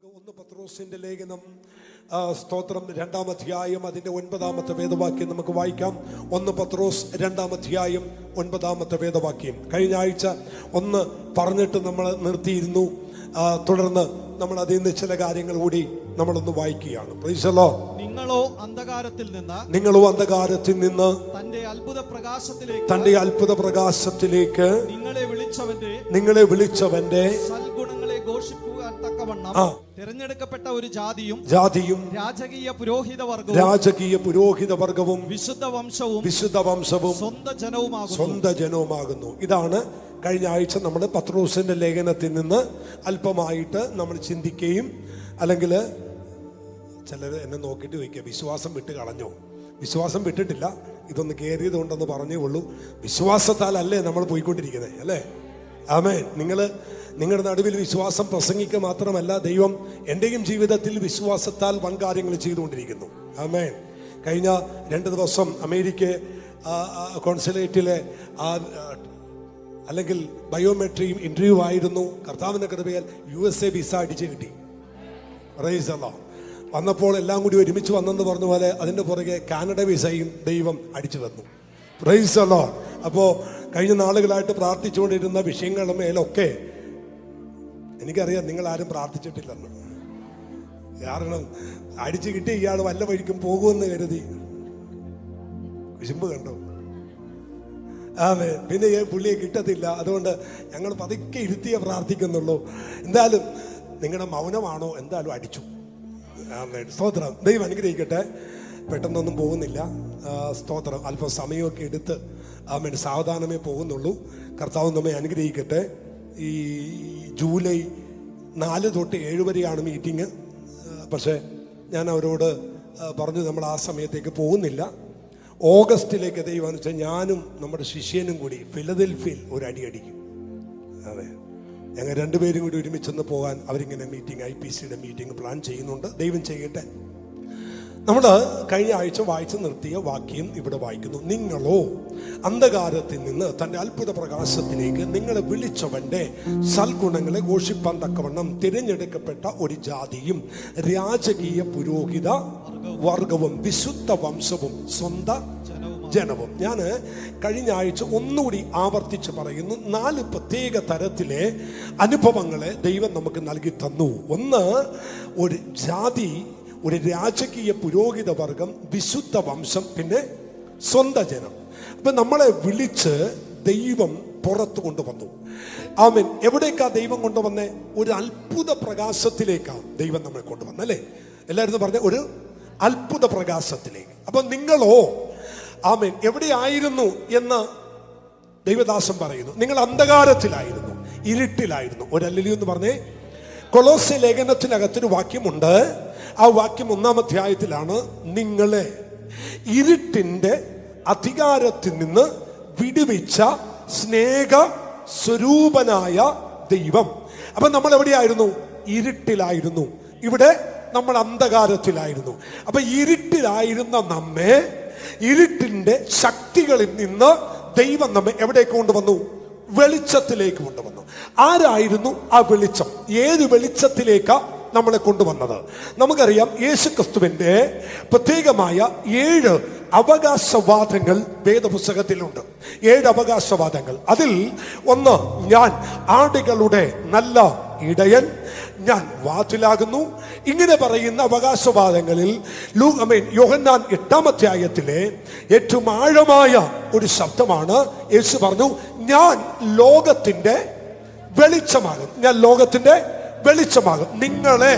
ഒന്ന് പത്രോസിന്റെ ലേഖനം സ്തോത്രം 2-ാം അധ്യായം അതിന്റെ 9-ാമത്തെ വേദവാക്യം നമുക്ക് വായിക്കാം. 1 പത്രോസ് 2-ാം അധ്യായം 9-ാമത്തെ വേദവാക്യം. കഴിഞ്ഞ ആഴ്ച ഒന്ന് പറഞ്ഞിട്ട് നമ്മൾ നിർത്തിയിരുന്നു. തുടർന്ന് നമ്മൾ അതിൽ നിന്ന് ചില കാര്യങ്ങൾ കൂടി നമ്മളൊന്ന് വായിക്കുകയാണ്. Price the Lord. നിങ്ങളോ അന്ധകാരത്തിൽ നിന്ന് തന്റെ അത്ഭുത പ്രകാശത്തിലേക്ക് നിങ്ങളെ വിളിച്ചവന്റെ സൽഗുണങ്ങളെ ഘോഷിക്കുവാൻ തക്കവണ്ണം തിരഞ്ഞെടുക്കപ്പെട്ട ഒരു ജാതിയും രാജകീയ പുരോഹിത വർഗവും വിശുദ്ധ വംശവും സ്വന്ത ജനവുമാകുന്നു. ഇതാണ് കഴിഞ്ഞ ആഴ്ച നമ്മൾ പത്രോസിന്റെ ലേഖനത്തിൽ നിന്ന് അല്പമായിട്ട് നമ്മൾ ചിന്തിക്കുകയും, അല്ലെങ്കിൽ ചിലർ എന്നെ നോക്കിയിട്ട് ചോദിക്കുക, വിശ്വാസം വിട്ട് കളഞ്ഞോ? വിശ്വാസം വിട്ടിട്ടില്ല, ഇതൊന്ന് കയറിയത് കൊണ്ടെന്ന് പറഞ്ഞേ ഉള്ളൂ. വിശ്വാസത്താലല്ലേ നമ്മൾ പോയിക്കൊണ്ടിരിക്കുന്നത്, അല്ലേ? ആമേൻ. നിങ്ങളുടെ നടുവിൽ വിശ്വാസം പ്രസംഗിക്കുക മാത്രമല്ല, ദൈവം എൻ്റെയും ജീവിതത്തിൽ വിശ്വാസത്താൽ വൻ കാര്യങ്ങൾ ചെയ്തുകൊണ്ടിരിക്കുന്നു. ആമേൻ. കഴിഞ്ഞ 2 ദിവസം അമേരിക്ക കോൺസുലേറ്റിലെ അല്ലെങ്കിൽ ബയോമെട്രിയും ഇന്റർവ്യൂ ആയിരുന്നു. കർത്താവിന്റെ കൃപയാൽ USA വിസ അടിച്ച് കിട്ടി. Price the Lord. വന്നപ്പോൾ എല്ലാം കൂടി ഒരുമിച്ച് വന്നെന്ന് പറഞ്ഞ പോലെ അതിന്റെ പുറകെ കാനഡ വിസയും ദൈവം അടിച്ചു വന്നു. Price the Lord. അപ്പോൾ കഴിഞ്ഞ നാളുകളായിട്ട് പ്രാർത്ഥിച്ചുകൊണ്ടിരുന്ന വിഷയങ്ങളുടെ മേലൊക്കെ എനിക്കറിയാം നിങ്ങൾ ആരും പ്രാർത്ഥിച്ചിട്ടില്ലെന്ന്. കാരണം അടിച്ചു കിട്ടി ഇയാൾ വല്ല വഴിക്കും പോകുമെന്ന് കരുതി കുശുമ്പ് കണ്ടോ? ആമേൻ. പിന്നെ പുള്ളിയെ കിട്ടത്തില്ല, അതുകൊണ്ട് ഞങ്ങൾ പതുക്കെ ഇരുത്തിയേ പ്രാർത്ഥിക്കുന്നുള്ളൂ. എന്തായാലും നിങ്ങളുടെ മൗനമാണോ? എന്തായാലും അടിച്ചു. ആമേൻ. സ്തോത്രം. ദൈവം അനുഗ്രഹിക്കട്ടെ. പെട്ടെന്നൊന്നും പോകുന്നില്ല. സ്തോത്രം. അല്പം സമയമൊക്കെ എടുത്ത് ആമേൻ സാവധാനമേ പോകുന്നുള്ളൂ. കർത്താവ് നമ്മെ അനുഗ്രഹിക്കട്ടെ. ഈ ജൂലൈ 4 തൊട്ട് 7 വരെയാണ് മീറ്റിംഗ്. പക്ഷേ ഞാൻ അവരോട് പറഞ്ഞു നമ്മൾ ആ സമയത്തേക്ക് പോകുന്നില്ല. ഓഗസ്റ്റിലേക്ക് ദൈവം എന്ന് വെച്ചാൽ ഞാനും നമ്മുടെ ശിഷ്യനും കൂടി ഫിലദൽഫിയയിൽ ഒരു അടി അടിക്കും. അതെ, ഞങ്ങൾ 2 പേരും കൂടി ഒരുമിച്ചൊന്ന് പോകാൻ അവരിങ്ങനെ മീറ്റിംഗ്, IPCയുടെ മീറ്റിംഗ് പ്ലാൻ ചെയ്യുന്നുണ്ട്. ദൈവം ചെയ്യട്ടെ. നമ്മൾ കഴിഞ്ഞ ആഴ്ച വായിച്ചു നിർത്തിയ വാക്യം ഇവിടെ വായിക്കുന്നു. നിങ്ങളോ അന്ധകാരത്തിൽ നിന്ന് തന്റെ അത്ഭുത പ്രകാശത്തിലേക്ക് നിങ്ങളെ വിളിച്ചവന്റെ സൽഗുണങ്ങളെ ഘോഷിപ്പാൻ തക്കവണ്ണം തിരഞ്ഞെടുക്കപ്പെട്ട ഒരു ജാതിയും രാജകീയ പുരോഹിത വർഗവും വിശുദ്ധ വംശവും സ്വന്ത ജനവും. ഞാൻ കഴിഞ്ഞ ആഴ്ച ഒന്നുകൂടി ആവർത്തിച്ച് പറയുന്നു. 4 പ്രത്യേക തരത്തിലെ അനുഭവങ്ങളെ ദൈവം നമുക്ക് നൽകി തന്നു. ഒന്ന്, ഒരു ജാതി, ഒരു രാജകീയ പുരോഹിത വർഗം, വിശുദ്ധ വംശം, പിന്നെ സ്വന്ത ജനം. അപ്പൊ നമ്മളെ വിളിച്ച് ദൈവം പുറത്തു കൊണ്ടുവന്നു. ആമേൻ. എവിടേക്കാ ദൈവം കൊണ്ടുവന്നേ? ഒരു അത്ഭുത പ്രകാശത്തിലേക്കാ ദൈവം നമ്മളെ കൊണ്ടുവന്നത്, അല്ലേ? എല്ലാവരും പറഞ്ഞ ഒരു അത്ഭുത പ്രകാശത്തിലേക്ക്. അപ്പൊ നിങ്ങളോ ആമേൻ എവിടെയായിരുന്നു എന്ന് ദൈവദാസൻ പറയുന്നു. നിങ്ങൾ അന്ധകാരത്തിലായിരുന്നു, ഇരുട്ടിലായിരുന്നു. ഒരല്ലി എന്ന് പറഞ്ഞേ. കൊളോസ്യ ലേഖനത്തിനകത്തൊരു വാക്യമുണ്ട്. ആ വാക്യം 1-ാം അധ്യായത്തിലാണ്. നിങ്ങളെ ഇരുട്ടിന്റെ അധികാരത്തിൽ നിന്ന് വിടുവിച്ച സ്നേഹ സ്വരൂപനായ ദൈവം. അപ്പൊ നമ്മൾ എവിടെയായിരുന്നു? ഇരുട്ടിലായിരുന്നു. ഇവിടെ നമ്മൾ അന്ധകാരത്തിലായിരുന്നു. അപ്പൊ ഇരുട്ടിലായിരുന്ന നമ്മെ ഇരുട്ടിന്റെ ശക്തികളിൽ നിന്ന് ദൈവം നമ്മെ എവിടേക്ക് കൊണ്ടുവന്നു? വെളിച്ചത്തിലേക്ക് കൊണ്ടുവന്നു. ആരായിരുന്നു ആ വെളിച്ചം? ഏത് വെളിച്ചത്തിലേക്കാ നമ്മളെ കൊണ്ടുവന്നത്? നമുക്കറിയാം, യേശുക്രിസ്തുവിന്റെ പ്രത്യേകമായ 7 അവകാശവാദങ്ങൾ വേദപുസ്തകത്തിലുണ്ട്. 7 അവകാശവാദങ്ങൾ. അതിൽ ഒന്ന്, ഞാൻ ആടുകളുടെ നല്ല ഇടയൻ, ഞാൻ വാതിലാകുന്നു. ഇങ്ങനെ പറയുന്ന അവകാശവാദങ്ങളിൽ യോഹന്നാൻ 8-ാം അധ്യായത്തിലെ ഏറ്റവും ആഴമായ ഒരു ശബ്ദമാണ്. യേശു പറഞ്ഞു, ഞാൻ ലോകത്തിന്റെ വെളിച്ചമാകും. ഞാൻ ലോകത്തിന്റെ വെളിച്ചമാകും. നിങ്ങളെ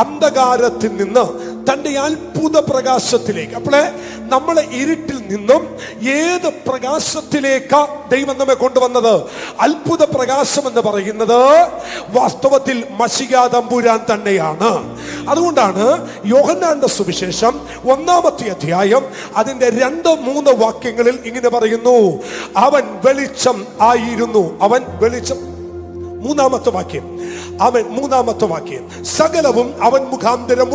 അന്ധകാരത്തിൽ നിന്ന് തന്റെ അത്ഭുത പ്രകാശത്തിലേക്ക്. അപ്പോഴേ നമ്മളെ ഇരുട്ടിൽ നിന്നും ഏത് പ്രകാശത്തിലേക്കാ ദൈവം നമ്മെ കൊണ്ടുവന്നത്? അത്ഭുത പ്രകാശം എന്ന് പറയുന്നത് വാസ്തവത്തിൽ മശിഹാ തമ്പുരാൻ തന്നെയാണ്. അതുകൊണ്ടാണ് യോഹന്നാന്റെ സുവിശേഷം 1-ാമത്തെ അധ്യായം അതിന്റെ 2-3 വാക്യങ്ങളിൽ ഇങ്ങനെ പറയുന്നു, അവൻ വെളിച്ചം ആയിരുന്നു. അവൻ വെളിച്ചം. 3-ാമത്തെ വാക്യം. അവൻ 3-ാമത്തെ വാക്യം, സകലവും അവൻ മുഖാന്തരം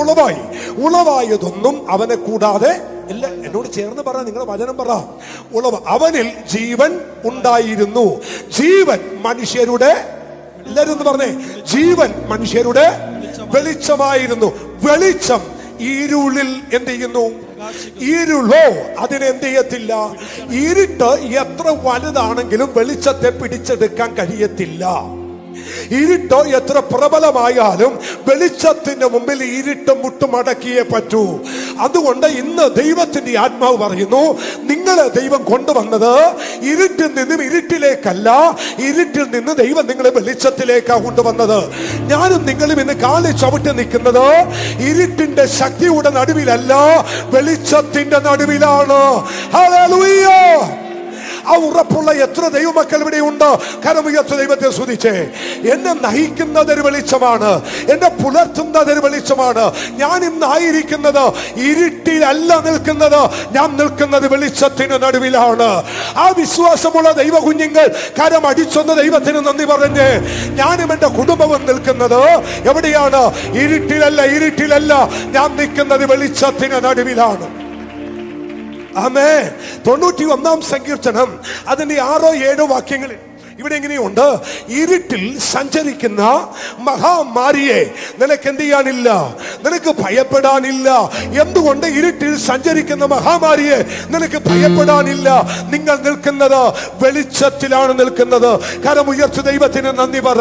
ഉളവായതൊന്നും അവനെ കൂടാതെ ഇല്ല. എന്നോട് ചേർന്ന് പറ, നിങ്ങളുടെ വചനം പറ. അവനിൽ ജീവൻ ഉണ്ടായിരുന്നു, ജീവൻ മനുഷ്യരുടെ, എല്ലാവരും ഒന്ന് പറഞ്ഞേ, ജീവൻ മനുഷ്യരുടെ വെളിച്ചമായിരുന്നു. വെളിച്ചം ഇരുളിൽ എന്ത് ചെയ്യുന്നു? ഇരുളോ അതിനെന്ത് ചെയ്യത്തില്ല. ഇരുട്ട് എത്ര വലുതാണെങ്കിലും വെളിച്ചത്തെ പിടിച്ചെടുക്കാൻ കഴിയത്തില്ല. ഇരുട്ടോ എത്ര പ്രബലമായാലും വെളിച്ചത്തിന്റെ മുമ്പിൽ ഇരുട്ട് മുട്ടുമടക്കിയേ പറ്റൂ. അതുകൊണ്ട് ഇന്ന് ദൈവത്തിന്റെ ആത്മാവ് പറയുന്നു, നിങ്ങളെ ദൈവം കൊണ്ടുവന്നത് ഇരുട്ടിൽ നിന്നും ഇരുട്ടിലേക്കല്ല, ഇരുട്ടിൽ നിന്ന് ദൈവം നിങ്ങളെ വെളിച്ചത്തിലേക്കാണ് കൊണ്ടുവന്നത്. ഞാനും നിങ്ങളും ഇന്ന് കാലിൽ ചവിട്ടി നിൽക്കുന്നത് ഇരുട്ടിന്റെ ശക്തിയുടെ നടുവിലല്ല, വെളിച്ചത്തിന്റെ നടുവിലാണ്. ഹല്ലേലൂയ. ആ ഉറപ്പുള്ള എത്ര ദൈവമക്കൾ ഇവിടെ ഉണ്ട്? കരമുയർത്തി ദൈവത്തെ സ്തുതിച്ചേ. എന്നെ നയിക്കുന്നതൊരു വെളിച്ചമാണ്, എന്നെ പുലർത്തുന്നതൊരു വെളിച്ചമാണ്. ഞാൻ ഇന്നായിരിക്കുന്നത് ഇരുട്ടിലല്ല നിൽക്കുന്നത്, ഞാൻ നിൽക്കുന്നത് വെളിച്ചത്തിന് നടുവിലാണ്. ആ വിശ്വാസമുള്ള ദൈവ കുഞ്ഞുങ്ങൾ കരം അടിച്ചൊന്ന് ദൈവത്തിന് നന്ദി പറഞ്ഞ്, ഞാനും എന്റെ കുടുംബവും നിൽക്കുന്നത് എവിടെയാണ്? ഇരുട്ടിലല്ല, ഇരുട്ടിലല്ല, ഞാൻ നിൽക്കുന്നത് വെളിച്ചത്തിന് നടുവിലാണ്. ആമേൻ. 91-ാം സങ്കീർത്തനം അതിന്റെ 6-7 വാക്യങ്ങളിൽ ഇവിടെ എങ്ങനെയുണ്ട്? ഇരുട്ടിൽ സഞ്ചരിക്കുന്ന മഹാമാരിയെ നിനക്ക് എന്ത് ചെയ്യാനില്ല, നിനക്ക് ഭയപ്പെടാനില്ല. എന്തുകൊണ്ട്? ഇരുട്ടിൽ സഞ്ചരിക്കുന്ന മഹാമാരിയെ നിനക്ക് ഭയപ്പെടാനില്ല. നിങ്ങൾ നിൽക്കുന്നത് വെളിച്ചത്തിലാണ് നിൽക്കുന്നത്. കരമുയർത്തി ദൈവത്തിന് നന്ദി പറ.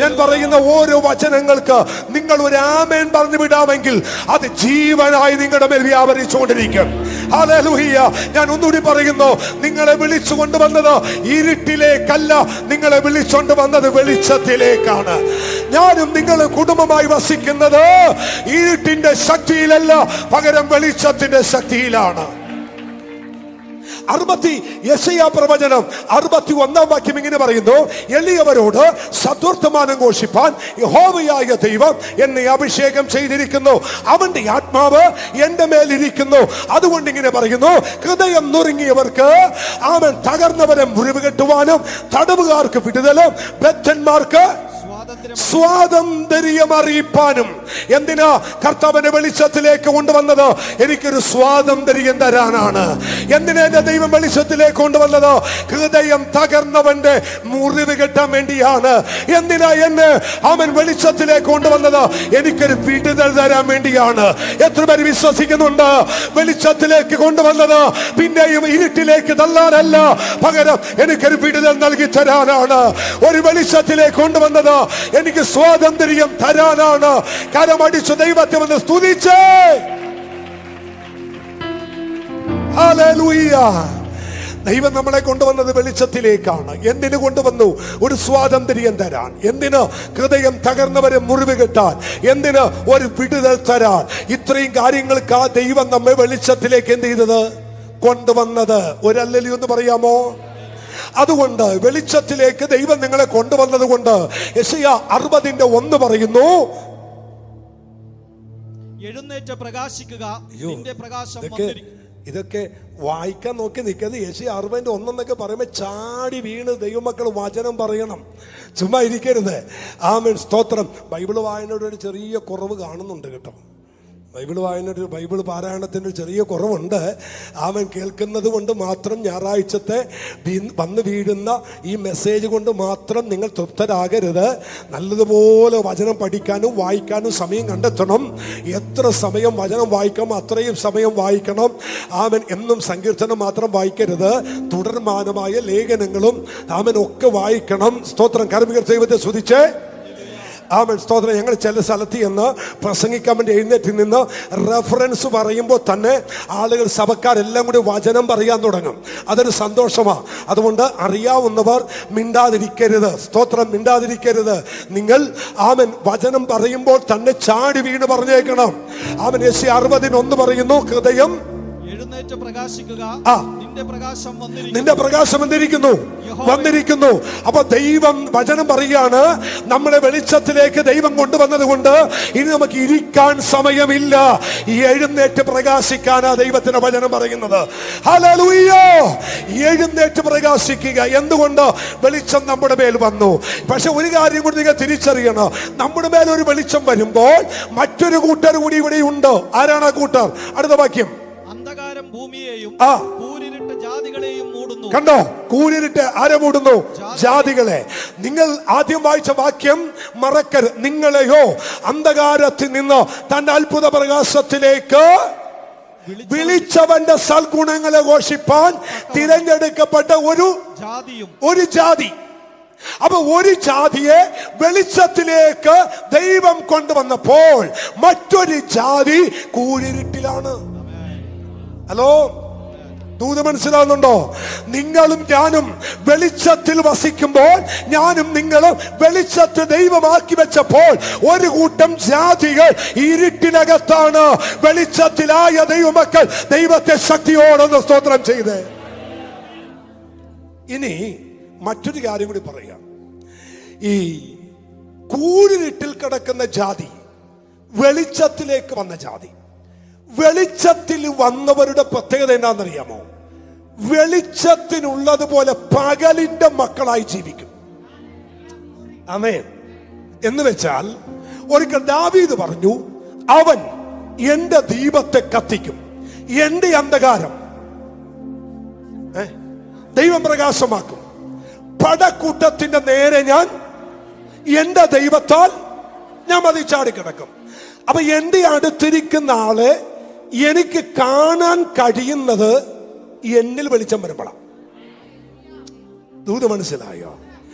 ഞാൻ പറയുന്ന ഓരോ വചനങ്ങൾക്ക് നിങ്ങൾ ഒരു ആമേൻ പറഞ്ഞു വിടാമെങ്കിൽ അത് ജീവനായി നിങ്ങളുടെ മേൽ വ്യാപരിച്ചുകൊണ്ടിരിക്കും. ഹല്ലേലൂയ. ഞാൻ ഒന്നുകൂടി പറയുന്നു, നിങ്ങളെ വിളിച്ചു കൊണ്ടുവന്നത് ഇരുട്ടിലേക്കല്ല, നിങ്ങളെ വിളിച്ചോണ്ട് വന്നത് വെളിച്ചത്തിലേക്കാണ്. ഞാനും നിങ്ങളും കുടുംബമായി വസിക്കുന്നത് ഇരുട്ടിന്റെ ശക്തിയിലല്ല, പകരം വെളിച്ചത്തിന്റെ ശക്തിയിലാണ്. യെശയ്യാ പ്രവചനം 61-ാം വാക്യം ഇങ്ങനെ പറയുന്നു, എളിയവരോട് സദ്വർത്തമാനം ഘോഷിപ്പാൻ യഹോവയായ ദൈവം എന്നെ അഭിഷേകം ചെയ്തിരിക്കുന്നു, അവന്റെ ആത്മാവ് എന്റെ മേലിരിക്കുന്നു. അതുകൊണ്ട് ഇങ്ങനെ പറയുന്നു, ഹൃദയം നുറുങ്ങിയവർക്ക് അവൻ തകർന്നവരെ മുറിവ് കെട്ടുവാനും, തടവുകാർക്ക് വിടുതലും, ബദ്ധന്മാർക്ക് സ്വാതന്ത്ര്യം അറിയിപ്പാനും. എന്തിനാ കർത്താവിനെ വെളിച്ചത്തിലേക്ക് കൊണ്ടുവന്നത്? എനിക്കൊരു സ്വാതന്ത്ര്യം തരാനാണ്. എന്തിനാ എന്റെ ദൈവം വെളിച്ചത്തിലേക്ക് കൊണ്ടുവന്നത്? ഹൃദയം തകർന്നവന്റെ മുറിവ് കെട്ടാൻ വേണ്ടിയാണ്. എന്തിനാ എന്നെ അവൻ വെളിച്ചത്തിലേക്ക് കൊണ്ടുവന്നത്? എനിക്കൊരു വിടുതൽ തരാൻ വേണ്ടിയാണ്. എത്ര പേര് വിശ്വസിക്കുന്നുണ്ട്? വെളിച്ചത്തിലേക്ക് കൊണ്ടുവന്നത് പിന്നെയും ഇരുട്ടിലേക്ക് തള്ളാനല്ല, പകരം എനിക്കൊരു വിടുതൽ നൽകി തരാനാണ്. ഒരു വെളിച്ചത്തിലേക്ക് കൊണ്ടുവന്നത് എനിക്ക് സ്വാതന്ത്ര്യം തരാനാണ്. കരമടിച്ചു ദൈവത്തെ ഒന്ന് സ്തുതിച്ചേ. ഹല്ലേലൂയ. ദൈവം നമ്മളെ കൊണ്ടുവന്നത് വെളിച്ചത്തിലേക്കാണ്. എന്തിനു കൊണ്ടുവന്നു? ഒരു സ്വാതന്ത്ര്യം തരാൻ. എന്തിന്? ഹൃദയം തകർന്നവരെ മുറിവ് കെട്ടാൻ. എന്തിന്? ഒരു വിടുതൽ തരാൻ. ഇത്രയും കാര്യങ്ങൾക്ക് ആ ദൈവം നമ്മെ വെളിച്ചത്തിലേക്ക് എന്ത് ചെയ്തത്? കൊണ്ടുവന്നത്. ഒരു ഹല്ലേലൂയ എന്ന് പറയാമോ? അതുകൊണ്ട് വെളിച്ചത്തിലേക്ക് ദൈവം നിങ്ങളെ കൊണ്ടുവന്നത് കൊണ്ട് യെശയ്യാ 60:1 പറയുന്നു, എഴുന്നേറ്റ് പ്രകാശിക്കുക, നിന്റെ പ്രകാശം വന്നിരിക്കുന്നു. ഇതൊക്കെ വായിക്കാൻ നോക്കി നിൽക്കുന്നത് യെശയ്യാ 60:1 എന്നൊക്കെ പറയുമ്പോൾ ചാടി വീണ് ദൈവമക്കൾ വചനം പറയണം, ചുമ്മാ ഇരിക്കരുത്. ആമേൻ, സ്തോത്രം. ബൈബിൾ വായനയുടെ ഒരു ചെറിയ കുറവ് കാണുന്നുണ്ട് കേട്ടോ. ബൈബിൾ പാരായണത്തിൻ്റെ ഒരു ചെറിയ കുറവുണ്ട്. അവൻ കേൾക്കുന്നത് കൊണ്ട് മാത്രം, ഞായറാഴ്ചത്തെ വന്ന് വീഴുന്ന ഈ മെസ്സേജ് കൊണ്ട് മാത്രം നിങ്ങൾ തൃപ്തരാകരുത്. നല്ലതുപോലെ വചനം പഠിക്കാനും വായിക്കാനും സമയം കണ്ടെത്തണം. എത്ര സമയം വചനം വായിക്കാമോ അത്രയും സമയം വായിക്കണം. അവൻ എന്നും സങ്കീർത്തനം മാത്രം വായിക്കരുത്, തുടർമാനമായ ലേഖനങ്ങളും അവൻ ഒക്കെ വായിക്കണം. സ്തോത്രം. കരമുയർത്തി ദൈവത്തെ സ്തുതിച്ചേ. ആമേൻ, സ്തോത്രം. ഞങ്ങൾ ചില സ്ഥലത്ത് ചെന്ന് പ്രസംഗിക്കാൻ വേണ്ടി എഴുന്നേറ്റ് നിന്ന് റെഫറൻസ് പറയുമ്പോൾ തന്നെ ആളുകൾ, സഭക്കാരെല്ലാം കൂടി വചനം പറയാൻ തുടങ്ങും. അതൊരു സന്തോഷമാണ്. അതുകൊണ്ട് അറിയാവുന്നവർ മിണ്ടാതിരിക്കരുത്. സ്തോത്രം, മിണ്ടാതിരിക്കരുത്. നിങ്ങൾ ആമേൻ വചനം പറയുമ്പോൾ തന്നെ ചാടി വീണ് പറഞ്ഞേക്കണം. ആമേൻ. യെശയ്യാ 60:1 പറയുന്നു, ഹൃദയം എഴുന്നേറ്റ് പ്രകാശിക്കുക, നിന്റെ പ്രകാശം വന്നിരിക്കുന്നു. അപ്പൊ ദൈവം വചനം പറയാണ്, നമ്മളെ വെളിച്ചത്തിലേക്ക് ദൈവം കൊണ്ടുവന്നത് കൊണ്ട് ഇനി നമുക്ക് ഇരിക്കാൻ സമയമില്ല. എഴുന്നേറ്റ് പ്രകാശിക്കാനാ ദൈവത്തിന്റെ വചനം പറയുന്നത്. ഹല്ലേലൂയ. എഴുന്നേറ്റ് പ്രകാശിക്കുക. എന്തുകൊണ്ട്? വെളിച്ചം നമ്മുടെ മേൽ വന്നു. പക്ഷെ ഒരു കാര്യം കൂടി നിങ്ങൾ തിരിച്ചറിയണം, നമ്മുടെ മേൽ ഒരു വെളിച്ചം വരുമ്പോൾ മറ്റൊരു കൂട്ടർ കൂടി ഇവിടെ ഉണ്ട്. ആരാണ് ആ കൂട്ടർ? അടുത്ത വാക്യം. അന്ധകാരം ഭൂമിയെയും കൂരിരുട്ട് ജാതികളെയും മൂടുന്നു. മൂടുന്നു. കണ്ടോ, കൂരിരുട്ട് ആരെ മൂടുന്നു? ജാതികളെ. നിങ്ങൾ ആദ്യം വായിച്ച വാക്യം മറക്കരുത്. നിങ്ങളെയോ അന്ധകാരത്തിൽ നിന്ന് തന്റെ അത്ഭുത പ്രകാശത്തിലേക്ക് വിളിച്ചവന്റെ സൽഗുണങ്ങളെ ഘോഷിപ്പാൻ തിരഞ്ഞെടുക്കപ്പെട്ട ഒരു ജാതി. അപ്പൊ ഒരു ജാതിയെ വെളിച്ചത്തിലേക്ക് ദൈവം കൊണ്ടുവന്നപ്പോൾ മറ്റൊരു ജാതി കൂരിരുട്ടിലാണ്. ഹലോ, ദൂത് മനസ്സിലാവുന്നുണ്ടോ? നിങ്ങളും ഞാനും വെളിച്ചത്തിൽ വസിക്കുമ്പോൾ, ഞാനും നിങ്ങളും വെളിച്ചത്തിൽ ദൈവമാക്കി വെച്ചപ്പോൾ, ഒരു കൂട്ടം ജാതികൾ ഇരുട്ടിനകത്താണ്. വെളിച്ചത്തിലായ ദൈവമക്കൾ ദൈവത്തെ ശക്തിയോടൊന്ന് സ്തോത്രം ചെയ്ത്. ഇനി മറ്റൊരു കാര്യം കൂടി പറയാം. ഈ കൂരിരുട്ടിൽ കിടക്കുന്ന ജാതി വെളിച്ചത്തിലേക്ക് വന്ന ജാതി. വെളിച്ചത്തിൽ വന്നവരുടെ പ്രത്യേകത എന്താണെന്നറിയാമോ? വെളിച്ചത്തിനുള്ളതുപോലെ പകലിന്റെ മക്കളായി ജീവിക്കും. ആമേൻ. എന്ന് വെച്ചാൽ ഒരിക്കൽ ദാവീദ് പറഞ്ഞു, അവൻ എന്റെ ദീപത്തെ കത്തിക്കും, എന്റെ അന്ധകാരം ദൈവം പ്രകാശമാക്കും. പടക്കൂട്ടത്തിന്റെ നേരെ ഞാൻ എന്റെ ദൈവത്താൽ ഞാൻ മതിച്ചാടി കിടക്കും. അപ്പൊ എന്റെ അടുത്തിരിക്കുന്ന ആളെ എനിക്ക് കാണാൻ കഴിയുന്നത് എന്നിൽ വെളിച്ചം വരുമ്പോഴാണ്. ദൂത് മനസ്സിലായോ?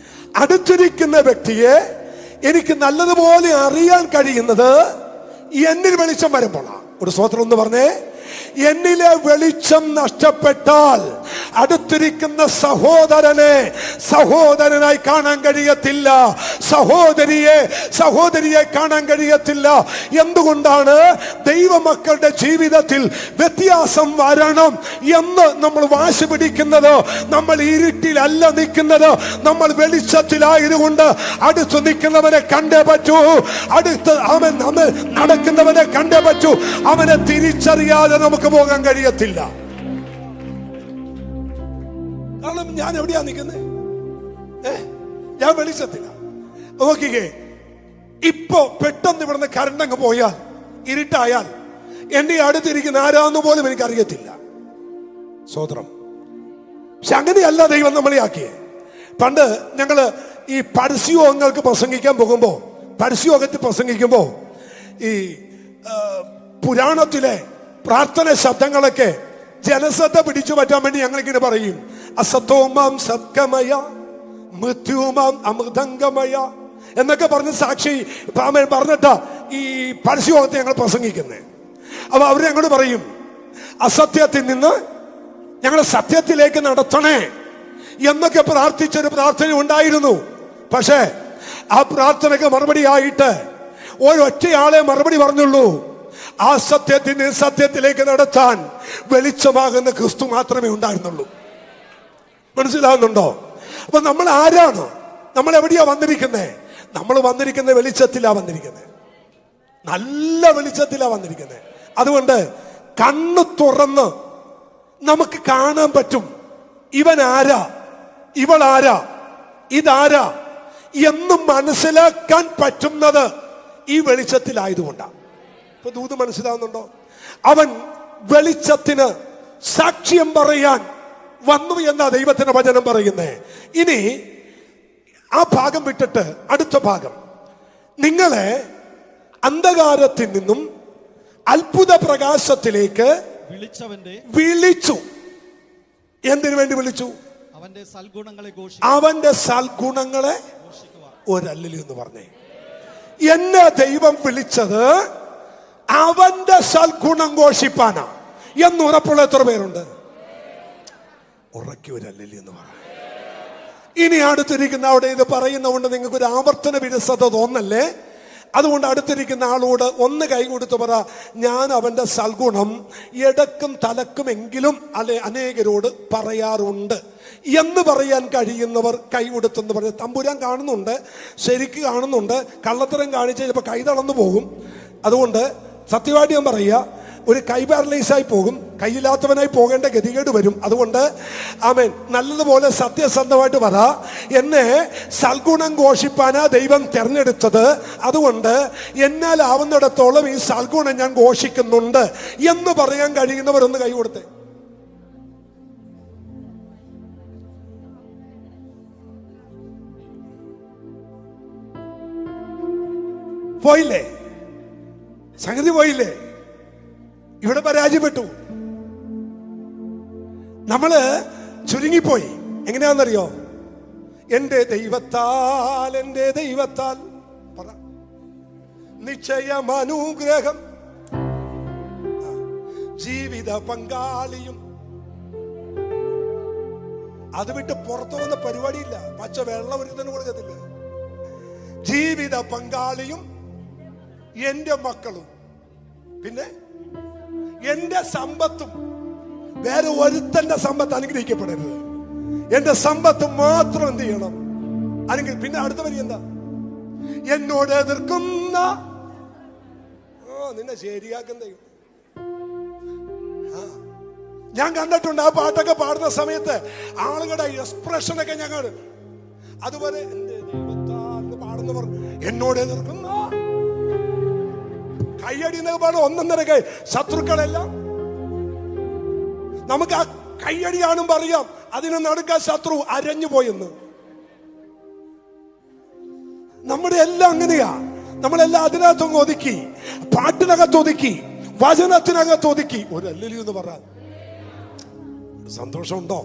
അടുത്തിരിക്കുന്ന വ്യക്തിയെ എനിക്ക് നല്ലതുപോലെ അറിയാൻ കഴിയുന്നത് എന്നിൽ വെളിച്ചം വരുമ്പോഴാണ്. ഒരു സ്തോത്രം എന്ന് പറഞ്ഞേ. എന്നിലെ വെളിച്ചം നഷ്ടപ്പെട്ടാൽ അടുത്തിരിക്കുന്ന സഹോദരനായി കാണാൻ കഴിയത്തില്ല, സഹോദരിയെ കാണാൻ കഴിയത്തില്ല. എന്തുകൊണ്ടാണ്? ദൈവമക്കളുടെ ജീവിതത്തിൽ വ്യത്യാസം വരണം എന്ന് നമ്മൾ വാശി പിടിക്കുന്നത്. നമ്മൾ ഇരുട്ടിലല്ല നിൽക്കുന്നത്, നമ്മൾ വെളിച്ചത്തിലായതുകൊണ്ട് അടുത്ത് നിൽക്കുന്നവനെ കണ്ടേ പറ്റൂ, അടുത്ത് അവൻ നടക്കുന്നവനെ കണ്ടേ പറ്റൂ. അവനെ തിരിച്ചറിയാതെ നമുക്ക് പോകാൻ കഴിയത്തില്ല. കാരണം ഞാൻ എവിടെയാ നിൽക്കുന്നത്? ഞാൻ വെളിച്ചത്തില്ല. നോക്കിക്കേ, ഇപ്പൊ പെട്ടെന്ന് ഇവിടുന്ന് കറണ്ട് അങ്ങ് പോയാൽ, ഇരുട്ടായാൽ, എന്റെ അടുത്തിരിക്കുന്ന ആരാന്ന് പോലും എനിക്ക് അറിയത്തില്ല. സ്വതന്ത്രം. പക്ഷെ അങ്ങനെയല്ല ദൈവം നമ്മളെ ആക്കിയേ. പണ്ട് ഞങ്ങള് ഈ പരസ്യയോഗങ്ങൾക്ക് പ്രസംഗിക്കാൻ പോകുമ്പോ, പരസ്യയോഗത്തിൽ പ്രസംഗിക്കുമ്പോ ഈ പുരാണത്തിലെ പ്രാർത്ഥന ശബ്ദങ്ങളൊക്കെ ജനശ്രദ്ധ പിടിച്ചു പറ്റാൻ വേണ്ടി ഞങ്ങളിങ്ങനെ പറയും, അസത്തോമാം സത്കമയ മൃത്യുമാം അമൃതംഗമയ എന്നൊക്കെ പറഞ്ഞ് സാക്ഷി പറഞ്ഞിട്ടാ ഈ പരസ്യയോഗത്തെ ഞങ്ങൾ പ്രസംഗിക്കുന്നത്. അപ്പൊ അവര് ഞങ്ങളോട് പറയും, അസത്യത്തിൽ നിന്ന് ഞങ്ങളെ സത്യത്തിലേക്ക് നടത്തണേ എന്നൊക്കെ പ്രാർത്ഥിച്ചൊരു പ്രാർത്ഥന ഉണ്ടായിരുന്നു. പക്ഷേ ആ പ്രാർത്ഥനയ്ക്ക് മറുപടി ആയിട്ട് ഒരൊറ്റയാളെ മറുപടി പറഞ്ഞുള്ളൂ, ആ സത്യത്തിന് സത്യത്തിലേക്ക് നടത്താൻ വെളിച്ചമാകുന്ന ക്രിസ്തു മാത്രമേ ഉണ്ടായിരുന്നുള്ളൂ. മനസ്സിലാകുന്നുണ്ടോ? അപ്പൊ നമ്മൾ ആരാണ്? നമ്മൾ എവിടെയാ വന്നിരിക്കുന്നത്? നമ്മൾ വന്നിരിക്കുന്ന വെളിച്ചത്തിലാ വന്നിരിക്കുന്നത്, നല്ല വെളിച്ചത്തിലാ വന്നിരിക്കുന്നത്. അതുകൊണ്ട് കണ്ണ് തുറന്ന് നമുക്ക് കാണാൻ പറ്റും, ഇവൻ ആരാ, ഇവൾ ആരാ, ഇതാരാ എന്ന് മനസ്സിലാക്കാൻ പറ്റുന്നത് ഈ വെളിച്ചത്തിലായതുകൊണ്ടാണ്. ഇപ്പൊ ദൂത് മനസ്സിലാവുന്നുണ്ടോ? അവൻ വെളിച്ചത്തിന് സാക്ഷ്യം പറയാൻ വന്നു എന്നാ ദൈവത്തിന്റെ വചനം പറയുന്നേ. ഇനി ആ ഭാഗം വിട്ടിട്ട് അടുത്ത ഭാഗം, നിങ്ങളെ അന്ധകാരത്തിൽ നിന്നും അത്ഭുത പ്രകാശത്തിലേക്ക് വിളിച്ചു. എന്തിനു വേണ്ടി വിളിച്ചു? അവന്റെ സൽഗുണങ്ങളെ ഒരല്ലി എന്ന് പറഞ്ഞേ. എന്നെ ദൈവം വിളിച്ചത് അവന്റെ സൽഗുണം ഘോഷിപ്പാനാ എന്ന് ഉറപ്പുള്ള എത്ര പേരുണ്ട്? ഉറക്കി ഒരല്ലി എന്ന് പറ. ഇനി അടുത്തിരിക്കുന്ന അവിടെ ഇത് പറയുന്നതുകൊണ്ട് നിങ്ങൾക്ക് ഒരു ആവർത്തന വിരസത തോന്നല്ലേ? അതുകൊണ്ട് അടുത്തിരിക്കുന്ന ആളോട് ഒന്ന് കൈ കൊടുത്ത് പറ, ഞാൻ അവന്റെ സൽഗുണം ഇടക്കും തലക്കുമെങ്കിലും അനേകരോട് പറയാറുണ്ട് എന്ന് പറയാൻ കഴിയുന്നവർ കൈ കൊടുത്തെന്ന് പറഞ്ഞ്. തമ്പുരാൻ കാണുന്നുണ്ട്, ശരിക്ക് കാണുന്നുണ്ട്. കള്ളത്തരം കാണിച്ച് ചിലപ്പോൾ കൈ തളർന്നു പോകും. അതുകൊണ്ട് സത്യമായിട്ട് ഞാൻ പറയുക, ഒരു കൈ പാരലൈസായി പോകും, കൈയില്ലാത്തവനായി പോകേണ്ട ഗതികേട് വരും. അതുകൊണ്ട് ആമേൻ, നല്ലതുപോലെ സത്യസന്ധമായിട്ട് പറ, എന്നെ സൽഗുണം ഘോഷിപ്പാനാ ദൈവം തെരഞ്ഞെടുത്തത്, അതുകൊണ്ട് എന്നാൽ ആവുന്നിടത്തോളം ഈ സൽഗുണം ഞാൻ ഘോഷിക്കുന്നുണ്ട് എന്ന് പറയാൻ കഴിയുന്നവരൊന്ന് കൈ കൊടുത്തേ. പോയില്ലേ? സംഗതി പോയില്ലേ? ഇവിടെ പരാജയപ്പെട്ടു. നമ്മള് ചുരുങ്ങിപ്പോയി. എങ്ങനെയാണെന്നറിയോ? എന്റെ ദൈവത്താൽ പറ നിശ്ചയം അനുഗ്രഹം ജീവിത പങ്കാളിയും. അത് വിട്ട് പുറത്തു വന്ന പരിപാടിയില്ല. പച്ച വെള്ളം ഒരുത്തനും കൊടുക്കത്തില്ല. ജീവിത പങ്കാളിയും എന്റെ മക്കളും പിന്നെ എന്റെ സമ്പത്തും. വേറെ ഒരുത്തന്റെ സമ്പത്ത് അനുഗ്രഹിക്കപ്പെടരുത്. എന്റെ സമ്പത്ത് മാത്രം എന്ത് ചെയ്യണം? പിന്നെ അടുത്ത വരി എന്താ? എന്നോട് എതിർക്കുന്ന നിന്നെ ശരിയാക്കുന്ന. ഞാൻ കണ്ടിട്ടുണ്ട് ആ പാട്ടൊക്കെ പാടുന്ന സമയത്ത് ആളുകളുടെ എക്സ്പ്രഷനൊക്കെ ഞങ്ങൾ അതുപോലെ എന്റെ ദൈവത്താൽ പാടുന്നവർ എന്നോട് എതിർക്കുന്ന കയ്യടി എന്നൊക്കെ പാടും. ഒന്നൊന്നര കൈ ശത്രുക്കളെല്ലാം നമുക്ക് ആ കയ്യടി കാണുമ്പോ അറിയാം അതിനെ നടുക്ക ശത്രു അരഞ്ഞു പോയെന്ന്. നമ്മുടെ എല്ലാം അങ്ങനെയാ. നമ്മളെല്ലാം അതിനകത്ത് ഒതുക്കി, പാട്ടിനകത്ത് ഒതുക്കി, വചനത്തിനകത്ത് ഒതുക്കി. ഒരു അല്ലലി എന്ന് പറ. സന്തോഷമുണ്ടോ?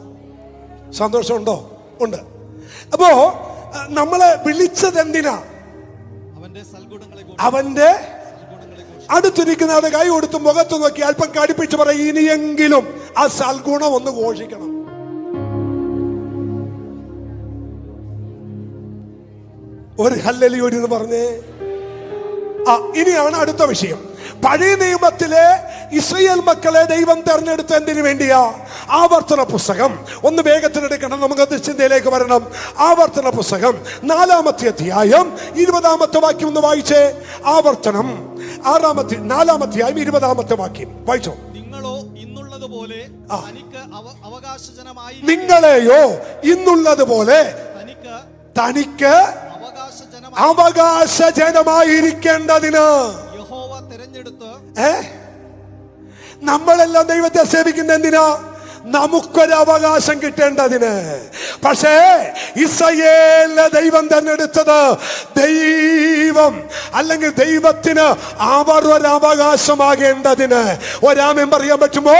സന്തോഷമുണ്ടോ? ഉണ്ട്. അപ്പോ നമ്മളെ വിളിച്ചത് എന്തിനാ? അവന്റെ അടുത്തിരിക്കുന്നവരുടെ കൈ കൊടുത്ത് മുഖത്ത് നോക്കി അല്പം കടുപ്പിച്ച് പറയും, ഇനിയെങ്കിലും ആ സൽഗുണം ഒന്ന് ഘോഷിക്കണം. ഒരു ഹല്ലേലൂയ എന്ന് പറഞ്ഞേ. ഇനിയാണ് അടുത്ത വിഷയം. പഴയ നിയമത്തിലെ ഇസ്രായേൽ മക്കളെ ദൈവം തെരഞ്ഞെടുത്ത എന്തിനു വേണ്ടിയാ? ആവർത്തന പുസ്തകം ഒന്ന് വേഗത്തിലെടുക്കണം, നമുക്ക് ചിന്തയിലേക്ക് വരണം. ആവർത്തന പുസ്തകം 4-ാമത്തെ അധ്യായം 20-ാമത്തെ വാക്യം ഒന്ന് വായിച്ചേ. ആവർത്തനം 4-ാമത്തെ അധ്യായം 20-ാമത്തെ വാക്യം വായിച്ചോ. നിങ്ങളോ ഇന്നുള്ളതുപോലെ നിങ്ങളെയോ ഇന്നുള്ളതുപോലെ തനിക്ക് അവകാശജനമായിരിക്കേണ്ടതിന് യഹോവ തിരഞ്ഞെടുത്ത്. നമ്മളെല്ലാം ദൈവത്തെ സേവിക്കുന്ന എന്തിനാ? നമുക്കൊരു അവകാശം കിട്ടേണ്ടതിന്. പക്ഷേ ഇസ്രായേലിനെ ദൈവം തെരഞ്ഞെടുത്തത് ദൈവം അല്ലെങ്കിൽ ദൈവത്തിന് അവർ ഒരു അവകാശമാകേണ്ടതിന്. ഒരാമൻ പറയാൻ പറ്റുമോ?